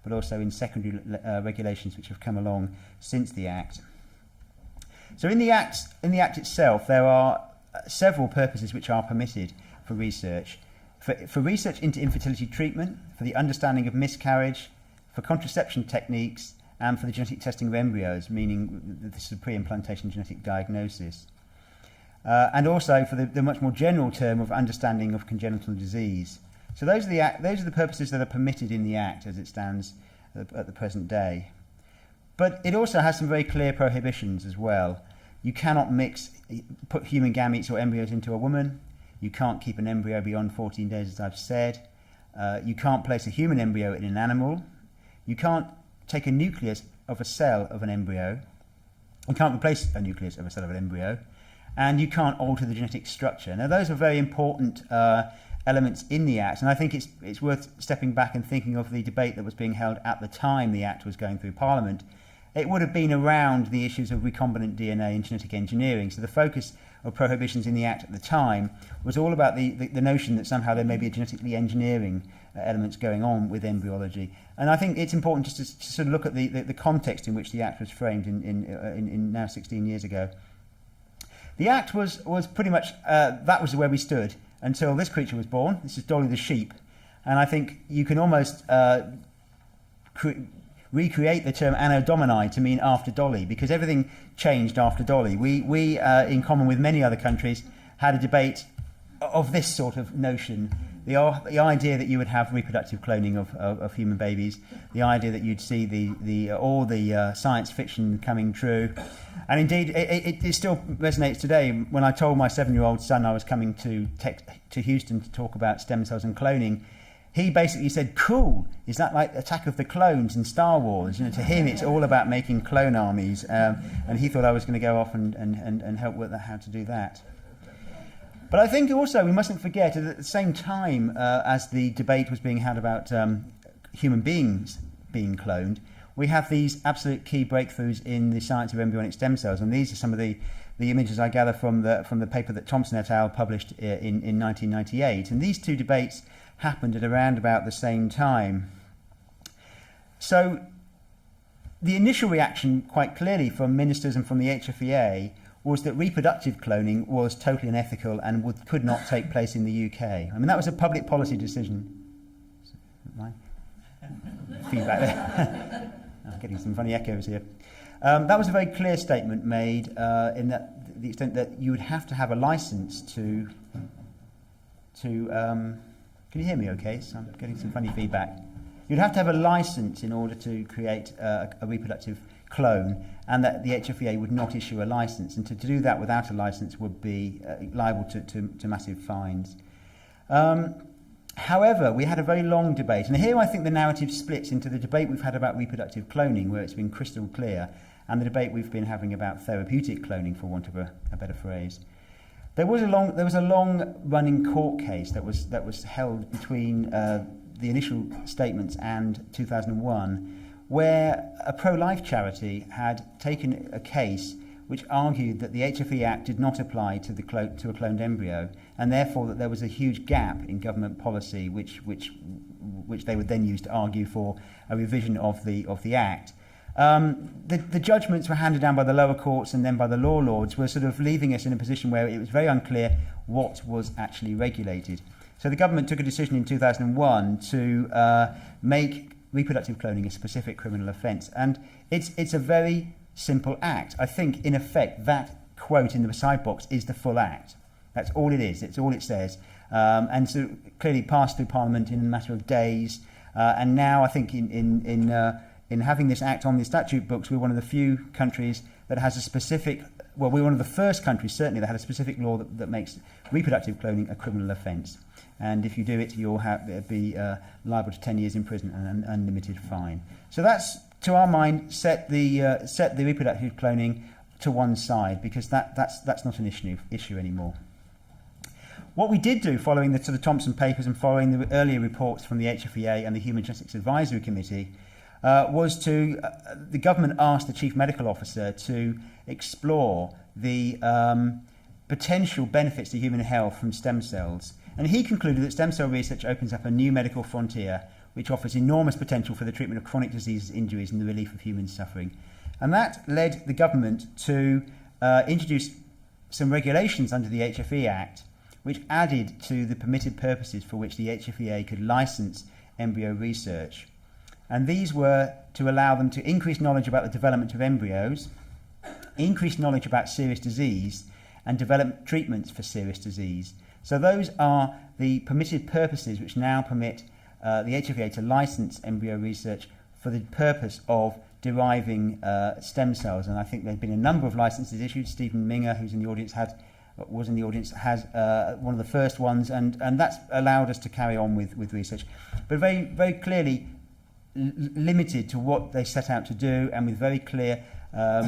but also in secondary regulations which have come along since the Act. So in the Act itself, there are several purposes which are permitted for research. For research into infertility treatment, for the understanding of miscarriage, for contraception techniques, and for the genetic testing of embryos, meaning that this is a pre-implantation genetic diagnosis. And also for the much more general term of understanding of congenital disease. So those are the purposes that are permitted in the Act as it stands at the present day. But it also has some very clear prohibitions as well. You cannot put human gametes or embryos into a woman. You can't keep an embryo beyond 14 days, as I've said. You can't place a human embryo in an animal. You can't take a nucleus of a cell of an embryo. You can't replace a nucleus of a cell of an embryo. And you can't alter the genetic structure. Now, those are very important elements in the Act, and I think it's worth stepping back and thinking of the debate that was being held at the time the Act was going through Parliament. It would have been around the issues of recombinant DNA and genetic engineering. So the focus of prohibitions in the Act at the time was all about the notion that somehow there may be a genetically engineering elements going on with embryology. And I think it's important just to sort of look at the context in which the Act was framed in now 16 years ago. The Act was pretty much, that was where we stood until this creature was born. This is Dolly the sheep. And I think you can almost recreate the term Anno Domini to mean after Dolly, because everything changed after Dolly. We in common with many other countries, had a debate of this sort of notion the idea that you would have reproductive cloning of human babies, the idea that you'd see all the science fiction coming true. And indeed, it still resonates today. When I told my 7-year-old son I was coming to Houston to talk about stem cells and cloning, he basically said, "Cool, is that like Attack of the Clones in Star Wars?" You know, to him it's all about making clone armies, and he thought I was going to go off and help work out how to do that. But I think also we mustn't forget that at the same time as the debate was being had about human beings being cloned, we have these absolute key breakthroughs in the science of embryonic stem cells, and these are some of the images I gather from the paper that Thompson et al. Published in 1998. And these two debates happened at around about the same time. So the initial reaction, quite clearly, from ministers and from the HFEA was that reproductive cloning was totally unethical and could not take place in the UK. I mean, that was a public policy decision. Right? Feedback there. I'm getting some funny echoes here. That was a very clear statement made in that the extent that you would have to have a license to can you hear me okay? So I'm getting some funny feedback. You'd have to have a license in order to create a reproductive clone, and that the HFEA would not issue a license. And to do that without a license would be liable to massive fines. However, we had a very long debate, and here I think the narrative splits into the debate we've had about reproductive cloning, where it's been crystal clear, and the debate we've been having about therapeutic cloning, for want of a better phrase. There was a long-running court case that was held between the initial statements and 2001, where a pro-life charity had taken a case which argued that the HFE Act did not apply to a cloned embryo, and therefore that there was a huge gap in government policy, which they would then use to argue for a revision of the Act. The judgments were handed down by the lower courts and then by the law lords, were sort of leaving us in a position where it was very unclear what was actually regulated. So the government took a decision in 2001 to make reproductive cloning a specific criminal offence, and it's a very simple act. I think, in effect, that quote in the side box is the full act. That's all it is. It's all it says. And so clearly passed through Parliament in a matter of days. And now I think in having this act on the statute books, we're one of the few countries that has a specific, well, we're one of the first countries, certainly, that had a specific law that makes reproductive cloning a criminal offence. And if you do it, you'll be liable to 10 years in prison and an unlimited fine. So that's, to our mind, set the reproductive cloning to one side, because that's not an issue anymore. What we did do, following the Thompson papers and following the earlier reports from the HFEA and the Human Genetics Advisory Committee, was the government asked the Chief Medical Officer to explore the potential benefits to human health from stem cells. And he concluded that stem cell research opens up a new medical frontier which offers enormous potential for the treatment of chronic diseases, injuries, and the relief of human suffering. And that led the government to introduce some regulations under the HFE Act, which added to the permitted purposes for which the HFEA could license embryo research. And these were to allow them to increase knowledge about the development of embryos, increase knowledge about serious disease, and develop treatments for serious disease. So those are the permitted purposes which now permit the HFEA to license embryo research for the purpose of deriving stem cells. And I think there have been a number of licenses issued. Stephen Minger, who's in the audience, has one of the first ones, and that's allowed us to carry on with research. But very, very clearly limited to what they set out to do, and with very clear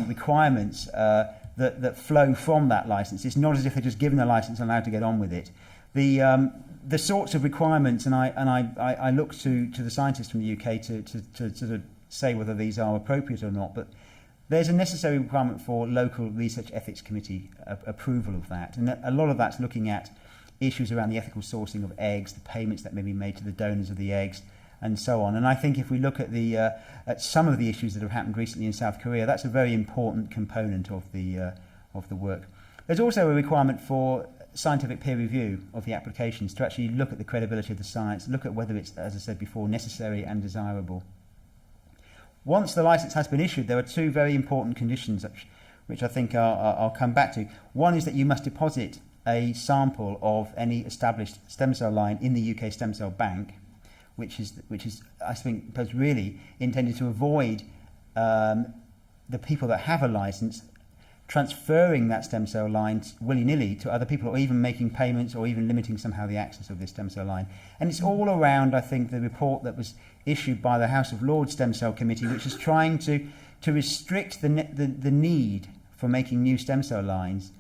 requirements that flow from that license. It's not as if they're just given a license and allowed to get on with it. The sorts of requirements, and I look to the scientists from the UK to sort of say whether these are appropriate or not, but there's a necessary requirement for local research ethics committee approval of that, and a lot of that's looking at issues around the ethical sourcing of eggs, the payments that may be made to the donors of the eggs, and so on. And I think if we look at at some of the issues that have happened recently in South Korea, that's a very important component of the work. There's also a requirement for scientific peer review of the applications to actually look at the credibility of the science, look at whether it's, as I said before, necessary and desirable. Once the license has been issued, there are two very important conditions which I think I'll come back to. One is that you must deposit a sample of any established stem cell line in the UK stem cell bank, which is I think really intended to avoid the people that have a license transferring that stem cell line willy-nilly to other people, or even making payments, or even limiting somehow the access of this stem cell line. And it's all around, I think, the report that was issued by the House of Lords Stem Cell Committee, which is trying to restrict the need for making new stem cell lines,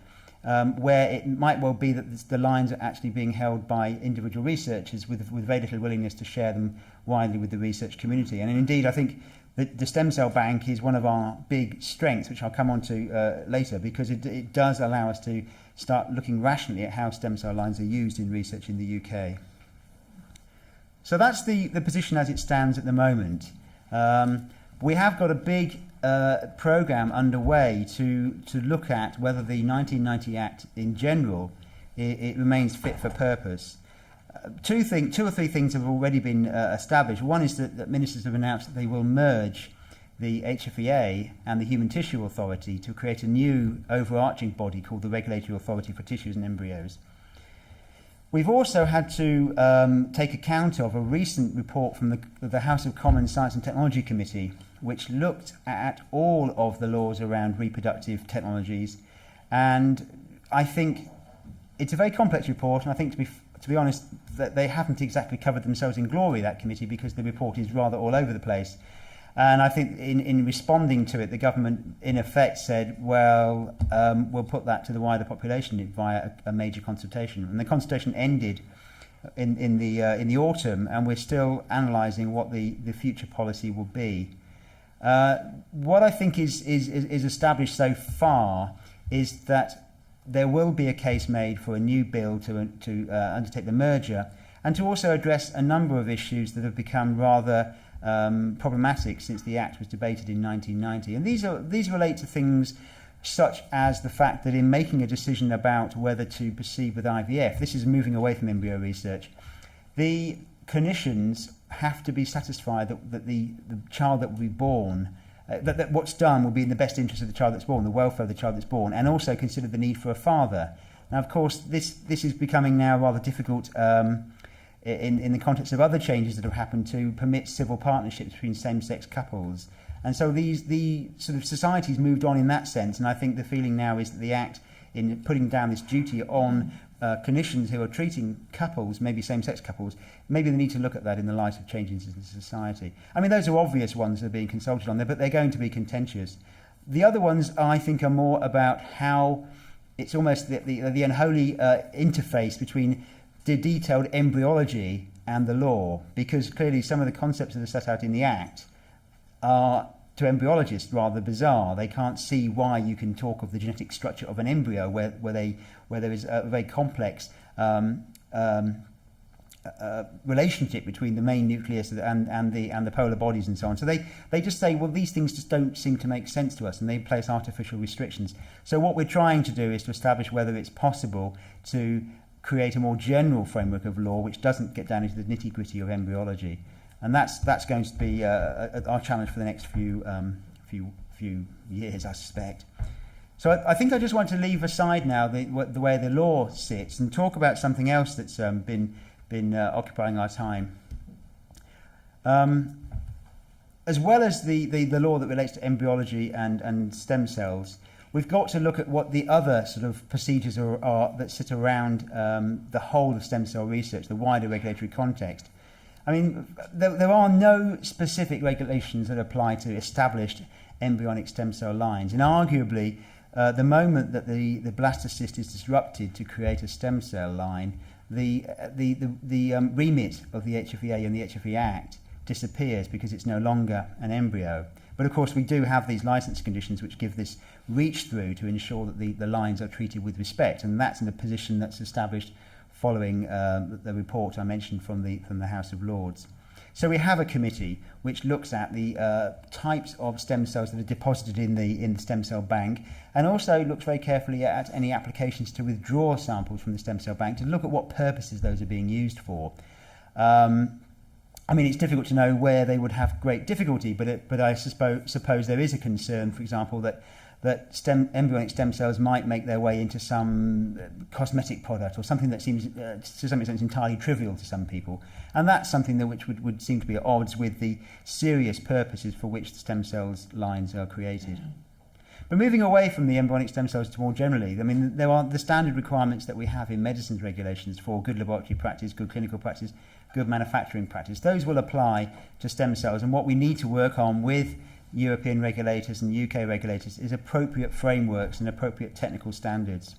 where it might well be that the lines are actually being held by individual researchers with very little willingness to share them widely with the research community. And indeed, I think the stem cell bank is one of our big strengths, which I'll come on to later, because it does allow us to start looking rationally at how stem cell lines are used in research in the UK. So that's the position as it stands at the moment. We have got a big programme underway to look at whether the 1990 Act in general it remains fit for purpose. Two or three things have already been established. One is that ministers have announced that they will merge the HFEA and the Human Tissue Authority to create a new overarching body called the Regulatory Authority for Tissues and Embryos. We've also had to take account of a recent report from the House of Commons Science and Technology Committee, which looked at all of the laws around reproductive technologies. And I think it's a very complex report, and I think, to be honest, that they haven't exactly covered themselves in glory, that committee, because the report is rather all over the place. And I think in responding to it, the government in effect said, well, we'll put that to the wider population via a major consultation. And the consultation ended in the autumn, and we're still analysing what the future policy will be. What I think is established so far is that there will be a case made for a new bill to undertake the merger, and to also address a number of issues that have become rather problematic since the Act was debated in 1990. And these relate to things such as the fact that in making a decision about whether to proceed with IVF, this is moving away from embryo research, the clinicians have to be satisfied that the child that will be born, that what's done will be in the best interest of the child that's born, the welfare of the child that's born, and also consider the need for a father. Now, of course, this is becoming now rather difficult in the context of other changes that have happened to permit civil partnerships between same-sex couples. And so the sort of society's moved on in that sense, and I think the feeling now is that the Act, in putting down this duty on clinicians who are treating couples, maybe same-sex couples, maybe they need to look at that in the light of changes in society. I mean, those are obvious ones that are being consulted on there, but they're going to be contentious. The other ones, I think, are more about how it's almost the unholy interface between the detailed embryology and the law, because clearly some of the concepts that are set out in the Act are, to embryologists, rather bizarre. They can't see why you can talk of the genetic structure of an embryo where there is a very complex relationship between the main nucleus and the polar bodies and so on. So they just say, well, these things just don't seem to make sense to us, and they place artificial restrictions. So what we're trying to do is to establish whether it's possible to create a more general framework of law which doesn't get down into the nitty-gritty of embryology. And that's going to be our challenge for the next few years, I suspect. So I think I just want to leave aside now the way the law sits and talk about something else that's been occupying our time. As well as the law that relates to embryology and stem cells, we've got to look at what the other sort of procedures are that sit around the whole of stem cell research, the wider regulatory context. I mean, there are no specific regulations that apply to established embryonic stem cell lines. And arguably, the moment that the blastocyst is disrupted to create a stem cell line, the remit of the HFEA and the HFE Act disappears because it's no longer an embryo. But of course, we do have these license conditions which give this reach through to ensure that the lines are treated with respect, and that's in a position that's established following the report I mentioned from the House of Lords. So we have a committee which looks at the types of stem cells that are deposited in the stem cell bank, and also looks very carefully at any applications to withdraw samples from the stem cell bank to look at what purposes those are being used for. I mean, it's difficult to know where they would have great difficulty, but I suppose there is a concern, for example, that that embryonic stem cells might make their way into some cosmetic product or something that seems, to some extent, entirely trivial to some people. And that's something that which would seem to be at odds with the serious purposes for which the stem cells lines are created. But moving away from the embryonic stem cells to more generally, I mean, there are the standard requirements that we have in medicines regulations for good laboratory practice, good clinical practice, good manufacturing practice. Those will apply to stem cells, and what we need to work on with European regulators and UK regulators is appropriate frameworks and appropriate technical standards.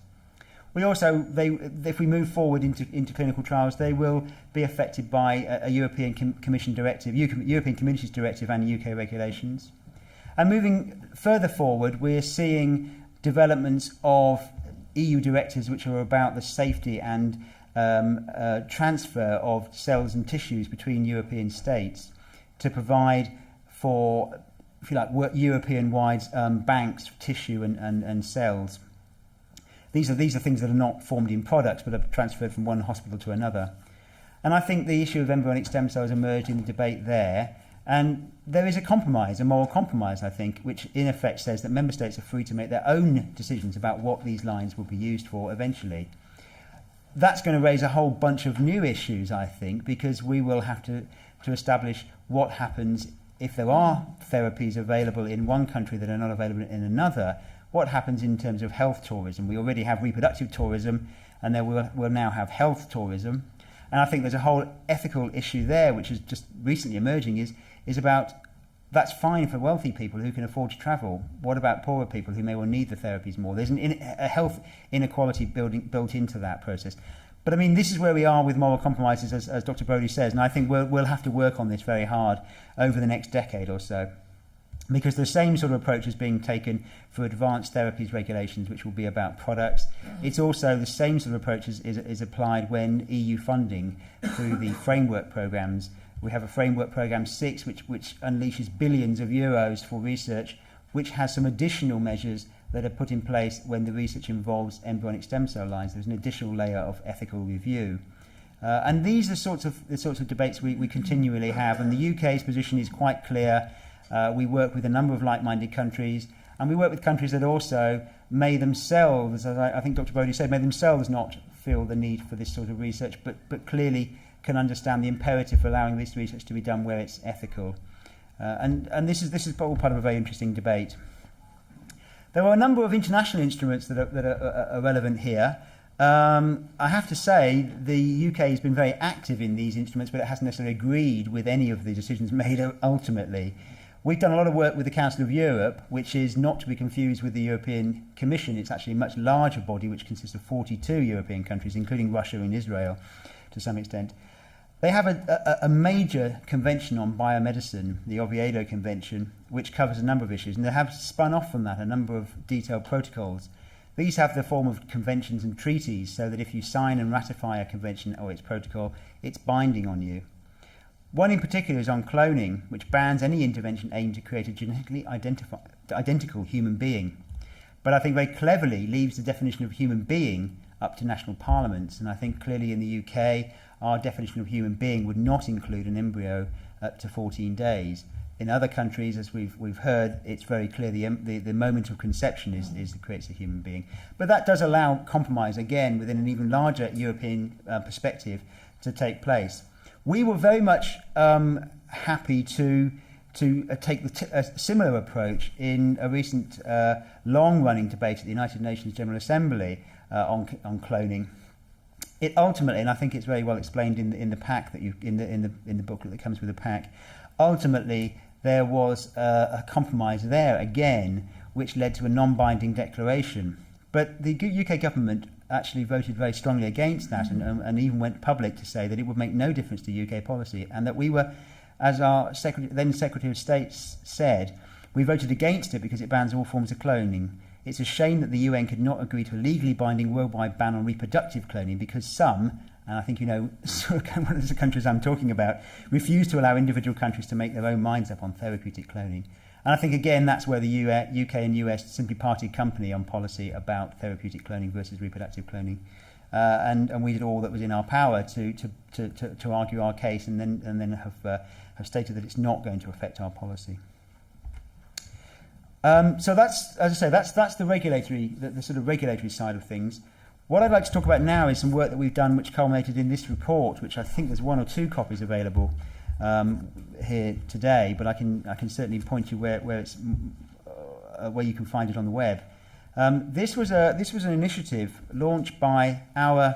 We also, if we move forward into clinical trials, they will be affected by a European Commission directive, European Communities directive and UK regulations. And moving further forward, we're seeing developments of EU directives which are about the safety and transfer of cells and tissues between European states to provide for, if you like, European-wide banks of tissue and cells. These are things that are not formed in products but are transferred from one hospital to another. And I think the issue of embryonic stem cells emerged in the debate there. And there is a compromise, a moral compromise, I think, which in effect says that member states are free to make their own decisions about what these lines will be used for eventually. That's going to raise a whole bunch of new issues, I think, because we will have to establish what happens if there are therapies available in one country that are not available in another. What happens in terms of health tourism? We already have reproductive tourism, and then we'll now have health tourism. And I think there's a whole ethical issue there, which is just recently emerging, is about that's fine for wealthy people who can afford to travel. What about poorer people who may well need the therapies more? There's a health inequality built into that process. But I mean, this is where we are with moral compromises, as Dr. Brodie says, and I think we'll have to work on this very hard over the next decade or so, because the same sort of approach is being taken for advanced therapies regulations, which will be about products. It's also the same sort of approach is applied when EU funding through the framework programmes. We have a framework programme 6, which unleashes billions of euros for research, which has some additional measures that are put in place when the research involves embryonic stem cell lines. There's an additional layer of ethical review. And these are the sorts of debates we continually have, and the UK's position is quite clear. We work with a number of like-minded countries, and we work with countries that also may themselves, as I think Dr. Brodie said, may themselves not feel the need for this sort of research, but clearly can understand the imperative for allowing this research to be done where it's ethical. And this is all part of a very interesting debate. There are a number of international instruments that are relevant here. I have to say the UK has been very active in these instruments, but it hasn't necessarily agreed with any of the decisions made ultimately. We've done a lot of work with the Council of Europe, which is not to be confused with the European Commission. It's actually a much larger body, which consists of 42 European countries, including Russia and Israel to some extent. They have a major convention on biomedicine, the Oviedo Convention, which covers a number of issues, and they have spun off from that a number of detailed protocols. These have the form of conventions and treaties, so that if you sign and ratify a convention or its protocol, it's binding on you. One in particular is on cloning, which bans any intervention aimed to create a genetically identical human being. But I think very cleverly leaves the definition of human being up to national parliaments, and I think clearly in the UK, our definition of human being would not include an embryo up to 14 days. In other countries, as we've heard, it's very clear the moment of conception is that creates a human being. But that does allow compromise, again, within an even larger European perspective to take place. We were very much happy to take a similar approach in a recent long-running debate at the United Nations General Assembly on cloning. It ultimately, and I think it's very well explained in the pack that in the booklet that comes with the pack, ultimately there was a compromise there again, which led to a non-binding declaration. But the UK government actually voted very strongly against that, and even went public to say that it would make no difference to UK policy, and that we were, as our then Secretary of State said, we voted against it because it bans all forms of cloning. It's a shame that the UN could not agree to a legally binding worldwide ban on reproductive cloning because some, and I think you know one of the countries I'm talking about, refuse to allow individual countries to make their own minds up on therapeutic cloning. And I think, again, that's where the UK and US simply parted company on policy about therapeutic cloning versus reproductive cloning. And we did all that was in our power to argue our case and then have stated that it's not going to affect our policy. So that's, as I say, that's the regulatory, the sort of regulatory side of things. What I'd like to talk about now is some work that we've done, which culminated in this report, which I think there's 1 or 2 copies available here today, but I can certainly point you where it's where you can find it on the web. This was an initiative launched by our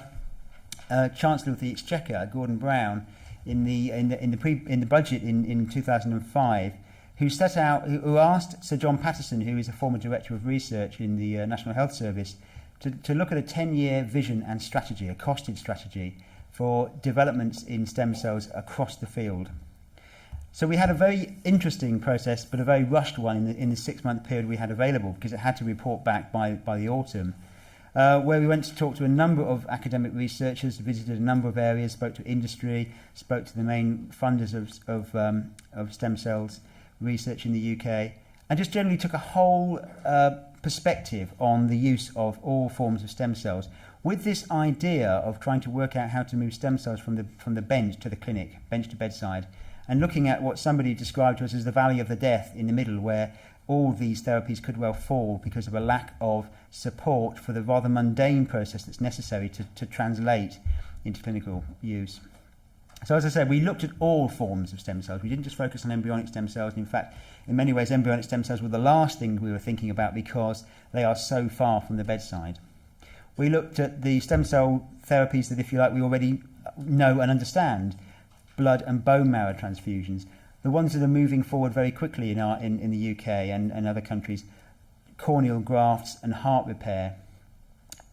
Chancellor of the Exchequer, Gordon Brown, in the budget in 2005, who asked Sir John Patterson, who is a former Director of Research in the National Health Service, to look at a 10-year vision and strategy, a costed strategy, for developments in stem cells across the field. So we had a very interesting process, but a very rushed one in the 6-month period we had available, because it had to report back by the autumn, where we went to talk to a number of academic researchers, visited a number of areas, spoke to industry, spoke to the main funders of stem cells research in the UK, and just generally took a whole perspective on the use of all forms of stem cells, with this idea of trying to work out how to move stem cells from the bench to the clinic, bench to bedside, and looking at what somebody described to us as the valley of the death in the middle, where all these therapies could well fall because of a lack of support for the rather mundane process that's necessary to translate into clinical use. So as I said, we looked at all forms of stem cells. We didn't just focus on embryonic stem cells. And in fact, in many ways, embryonic stem cells were the last thing we were thinking about because they are so far from the bedside. We looked at the stem cell therapies that, if you like, we already know and understand: blood and bone marrow transfusions, the ones that are moving forward very quickly in the UK and other countries, corneal grafts and heart repair.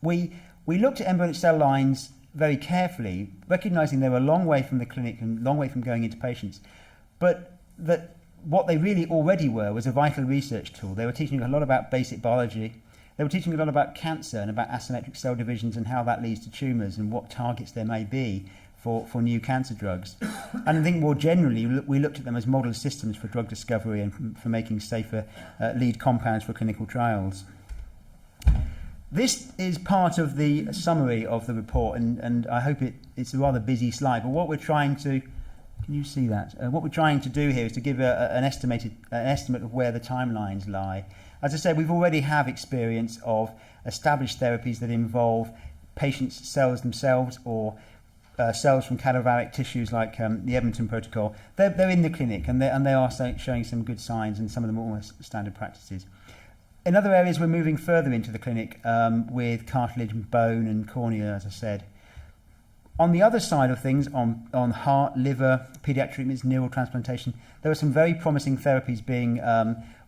We looked at embryonic cell lines very carefully, recognising they were a long way from the clinic and a long way from going into patients, but that what they really already were was a vital research tool. They were teaching a lot about basic biology. They were teaching a lot about cancer and about asymmetric cell divisions and how that leads to tumours and what targets there may be for new cancer drugs. And I think more generally, we looked at them as model systems for drug discovery and for making safer lead compounds for clinical trials. This is part of the summary of the report, and I hope it's a rather busy slide, but what we're trying to, can you see that? What we're trying to do here is to give an estimate of where the timelines lie. As I said, we've already have experience of established therapies that involve patients' cells themselves or cells from cadaveric tissues, like the Edmonton protocol. They're in the clinic, and they are showing some good signs, and some of them are almost standard practices. In other areas, we're moving further into the clinic with cartilage and bone and cornea, as I said. On the other side of things, on heart, liver, paediatric treatments, neural transplantation, there are some very promising therapies being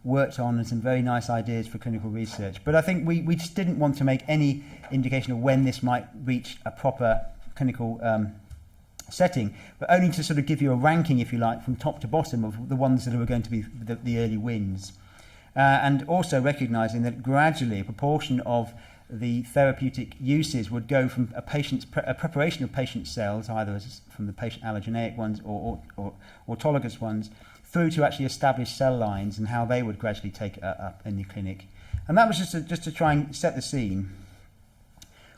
worked on and some very nice ideas for clinical research. But I think we just didn't want to make any indication of when this might reach a proper clinical setting, but only to sort of give you a ranking, if you like, from top to bottom of the ones that are going to be the early wins. And also recognising that gradually a proportion of the therapeutic uses would go from a preparation of patient cells, either from the patient allogeneic ones or autologous ones, through to actually established cell lines and how they would gradually take up in the clinic. And that was just to try and set the scene.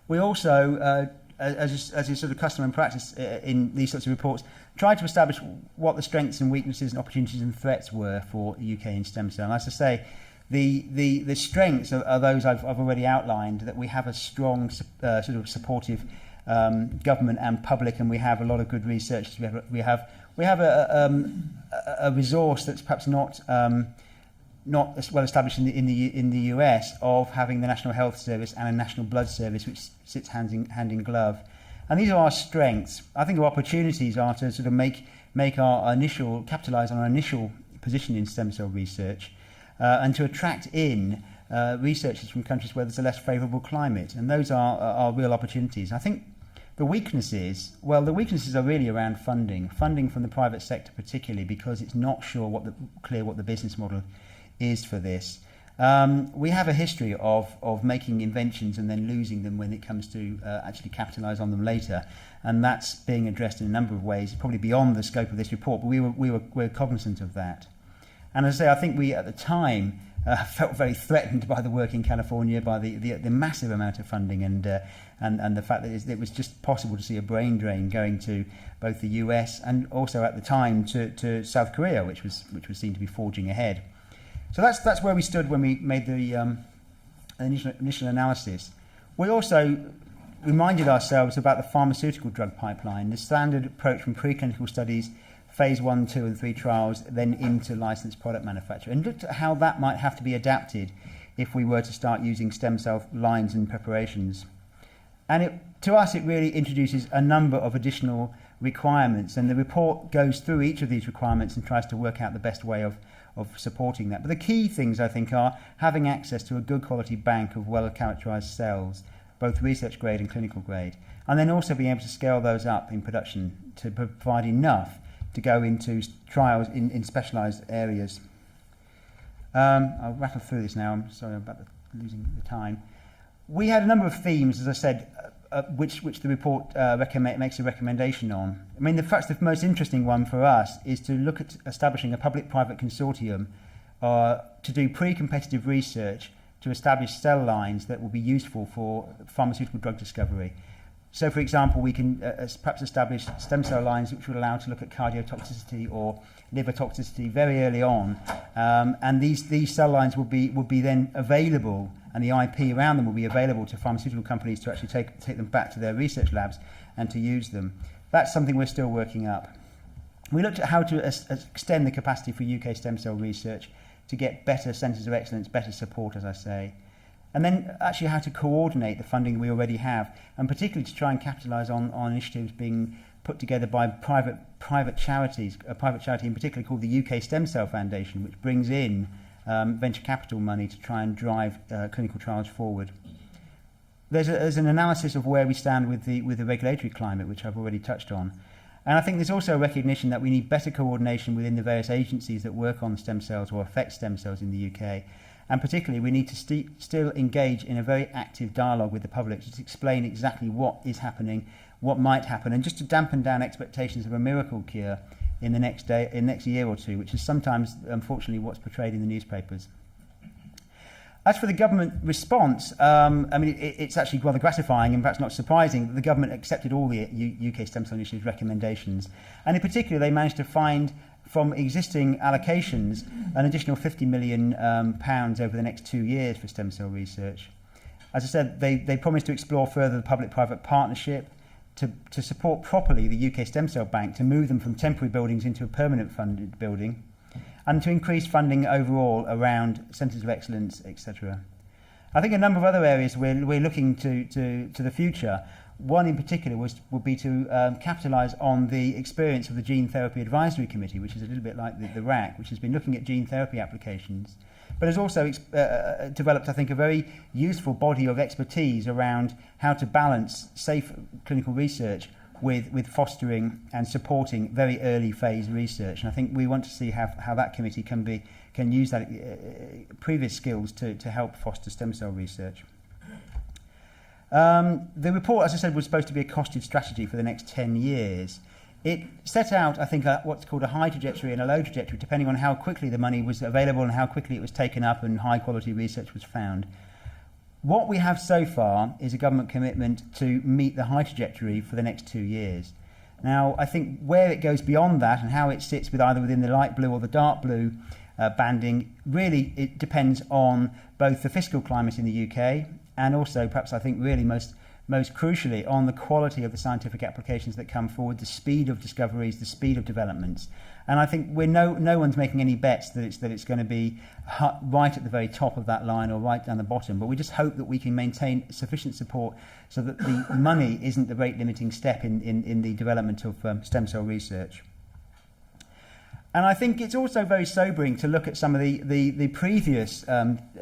We also, as is sort of custom and practice in these sorts of reports, tried to establish what the strengths and weaknesses and opportunities and threats were for the UK in stem cell. And as I say, the strengths are those I've already outlined, that we have a strong sort of supportive government and public, and we have a lot of good researchers. We have a resource that's perhaps not as well established in the US, of having the National Health Service and a National Blood Service, which sits hand in glove. And these are our strengths. I think our opportunities are to sort of capitalise on our initial position in stem cell research, and to attract in researchers from countries where there's a less favourable climate. And those are real opportunities. I think the weaknesses are really around funding from the private sector, particularly because it's not clear what the business model is for this. We have a history of making inventions and then losing them when it comes to actually capitalise on them later, and that's being addressed in a number of ways, probably beyond the scope of this report, but we're cognizant of that. And as I say, I think we at the time felt very threatened by the work in California, by the massive amount of funding, and the fact that it was just possible to see a brain drain going to both the US and also at the time to South Korea, which was seen to be forging ahead. So that's where we stood when we made the initial analysis. We also reminded ourselves about the pharmaceutical drug pipeline, the standard approach from preclinical studies, phase 1, 2 and 3 trials, then into licensed product manufacture, and looked at how that might have to be adapted if we were to start using stem cell lines and preparations. And to us, it really introduces a number of additional requirements, and the report goes through each of these requirements and tries to work out the best way of supporting that. But the key things, I think, are having access to a good quality bank of well-characterized cells, both research grade and clinical grade, and then also being able to scale those up in production to provide enough to go into trials in specialized areas. I'll rattle through this now. I'm sorry about losing the time. We had a number of themes, as I said, which the report makes a recommendation on. I mean, perhaps the most interesting one for us is to look at establishing a public-private consortium to do pre-competitive research to establish cell lines that will be useful for pharmaceutical drug discovery. So, for example, we can perhaps establish stem cell lines which would allow to look at cardiotoxicity or liver toxicity very early on, and these cell lines will be then available, and the IP around them will be available to pharmaceutical companies to actually take them back to their research labs and to use them. That's something we're still working up. We looked at how to extend the capacity for UK stem cell research to get better centres of excellence, better support, as I say. And then actually how to coordinate the funding we already have, and particularly to try and capitalise on initiatives being put together by private charities, a private charity in particular called the UK Stem Cell Foundation, which brings in venture capital money to try and drive clinical trials forward. There's an analysis of where we stand with the regulatory climate, which I've already touched on. And I think there's also a recognition that we need better coordination within the various agencies that work on stem cells or affect stem cells in the UK. And particularly, we need to still engage in a very active dialogue with the public to explain exactly what is happening, what might happen, and just to dampen down expectations of a miracle cure in the next year or two, which is sometimes, unfortunately, what's portrayed in the newspapers. As for the government response, I mean, it's actually rather gratifying and perhaps not surprising that the government accepted all the UK Stem Cell Initiative's recommendations. And in particular, they managed to find from existing allocations an additional £50 million over the next 2 years for stem cell research. As I said, they promised to explore further the public-private partnership to support properly the UK Stem Cell Bank, to move them from temporary buildings into a permanent funded building, and to increase funding overall around centres of excellence, etc. I think a number of other areas we're looking to the future. One in particular would be to capitalise on the experience of the Gene Therapy Advisory Committee, which is a little bit like the RAC, which has been looking at gene therapy applications, but has also developed, I think, a very useful body of expertise around how to balance safe clinical research with fostering and supporting very early phase research. And I think we want to see how that committee can use that previous skills to help foster stem cell research. The report, as I said, was supposed to be a costed strategy for the next 10 years. It set out, I think, what's called a high trajectory and a low trajectory, depending on how quickly the money was available and how quickly it was taken up and high-quality research was found. What we have so far is a government commitment to meet the high trajectory for the next 2 years. Now, I think where it goes beyond that and how it sits with either within the light blue or the dark blue banding, really it depends on both the fiscal climate in the UK and also, perhaps I think really most crucially, on the quality of the scientific applications that come forward, the speed of discoveries, the speed of developments. And I think no one's making any bets that it's going to be right at the very top of that line or right down the bottom, but we just hope that we can maintain sufficient support so that the money isn't the rate limiting step in the development of stem cell research. And I think it's also very sobering to look at some of the previous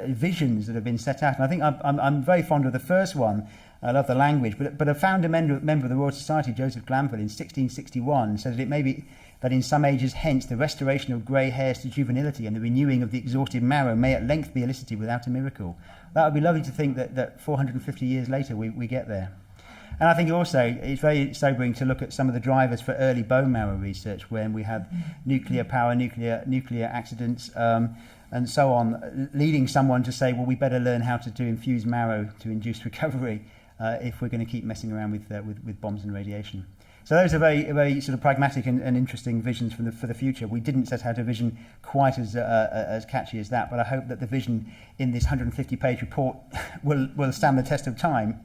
visions that have been set out. And I think I'm very fond of the first one. I love the language, but a founder member of the Royal Society, Joseph Glanville, in 1661, said that it may be that in some ages hence the restoration of grey hairs to juvenility and the renewing of the exhausted marrow may at length be elicited without a miracle. That would be lovely to think that 450 years later we get there. And I think also it's very sobering to look at some of the drivers for early bone marrow research when we have nuclear power, nuclear accidents, and so on, leading someone to say, well, we better learn how to infuse marrow to induce recovery if we're going to keep messing around with bombs and radiation. So those are very sort of pragmatic and interesting visions for the future. We didn't set out a vision quite as catchy as that, but I hope that the vision in this 150-page report will stand the test of time.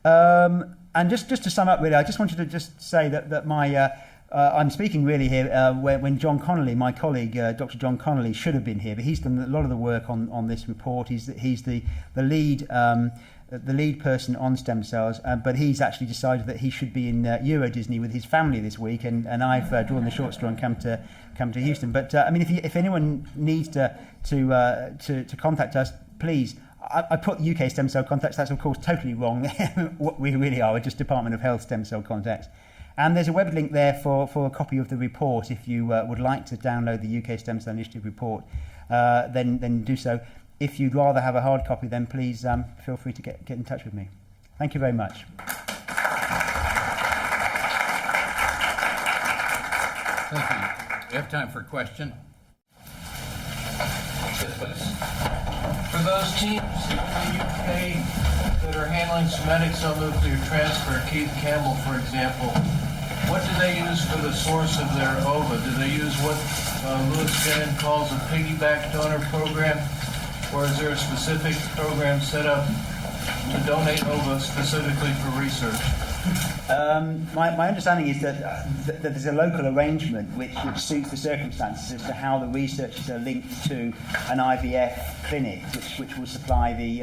And just to sum up, really, I just wanted to just say that my I'm speaking really here when John Connolly, my colleague, Dr. John Connolly, should have been here, but he's done a lot of the work on this report. He's the lead person on stem cells, but he's actually decided that he should be in Euro Disney with his family this week, and I've drawn the short straw and come to Houston. But I mean, if anyone needs to contact us, please. I put UK stem cell contacts. That's of course totally wrong. What we really are, we're just Department of Health stem cell contacts. And there's a web link there for a copy of the report. If you would like to download the UK Stem Cell Initiative report, then do so. If you'd rather have a hard copy, then please feel free to get in touch with me. Thank you very much. Thank you. We have time for a question. Yes, please. For those teams in the UK that are handling somatic cell nuclear transfer, Keith Campbell, for example, what do they use for the source of their ova? Do they use what Louis Gannon calls a piggyback donor program, or is there a specific program set up to donate ova specifically for research? My understanding is that there's a local arrangement which suits the circumstances as to how the researchers are linked to an IVF clinic, which will supply the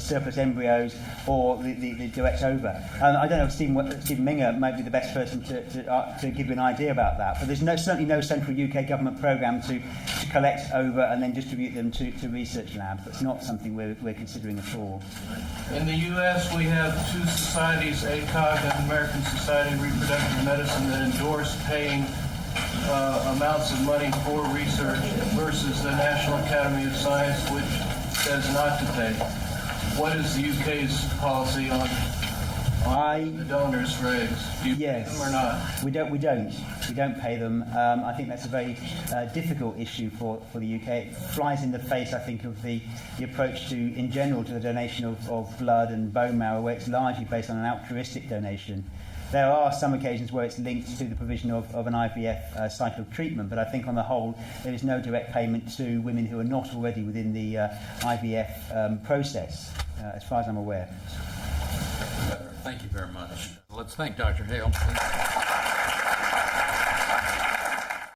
surplus embryos or the direct ova. I don't know if Stephen Minger might be the best person to give you an idea about that, but there's certainly no central UK government programme to collect ova and then distribute them to research labs. That's not something we're considering at all. In the U.S., we have two societies, ACOG and American Society of Reproductive Medicine, that endorse paying amounts of money for research versus the National Academy of Science, which says not to pay. What is the UK's policy on the donors for eggs? Do you pay them or not? We don't pay them. I think that's a very difficult issue for the UK. It flies in the face, I think, of the approach in general to the donation of blood and bone marrow, where it's largely based on an altruistic donation. There are some occasions where it's linked to the provision of an IVF cycle of treatment, but I think on the whole there is no direct payment to women who are not already within the IVF process, as far as I'm aware. Thank you very much. Let's thank Dr. Hale, please.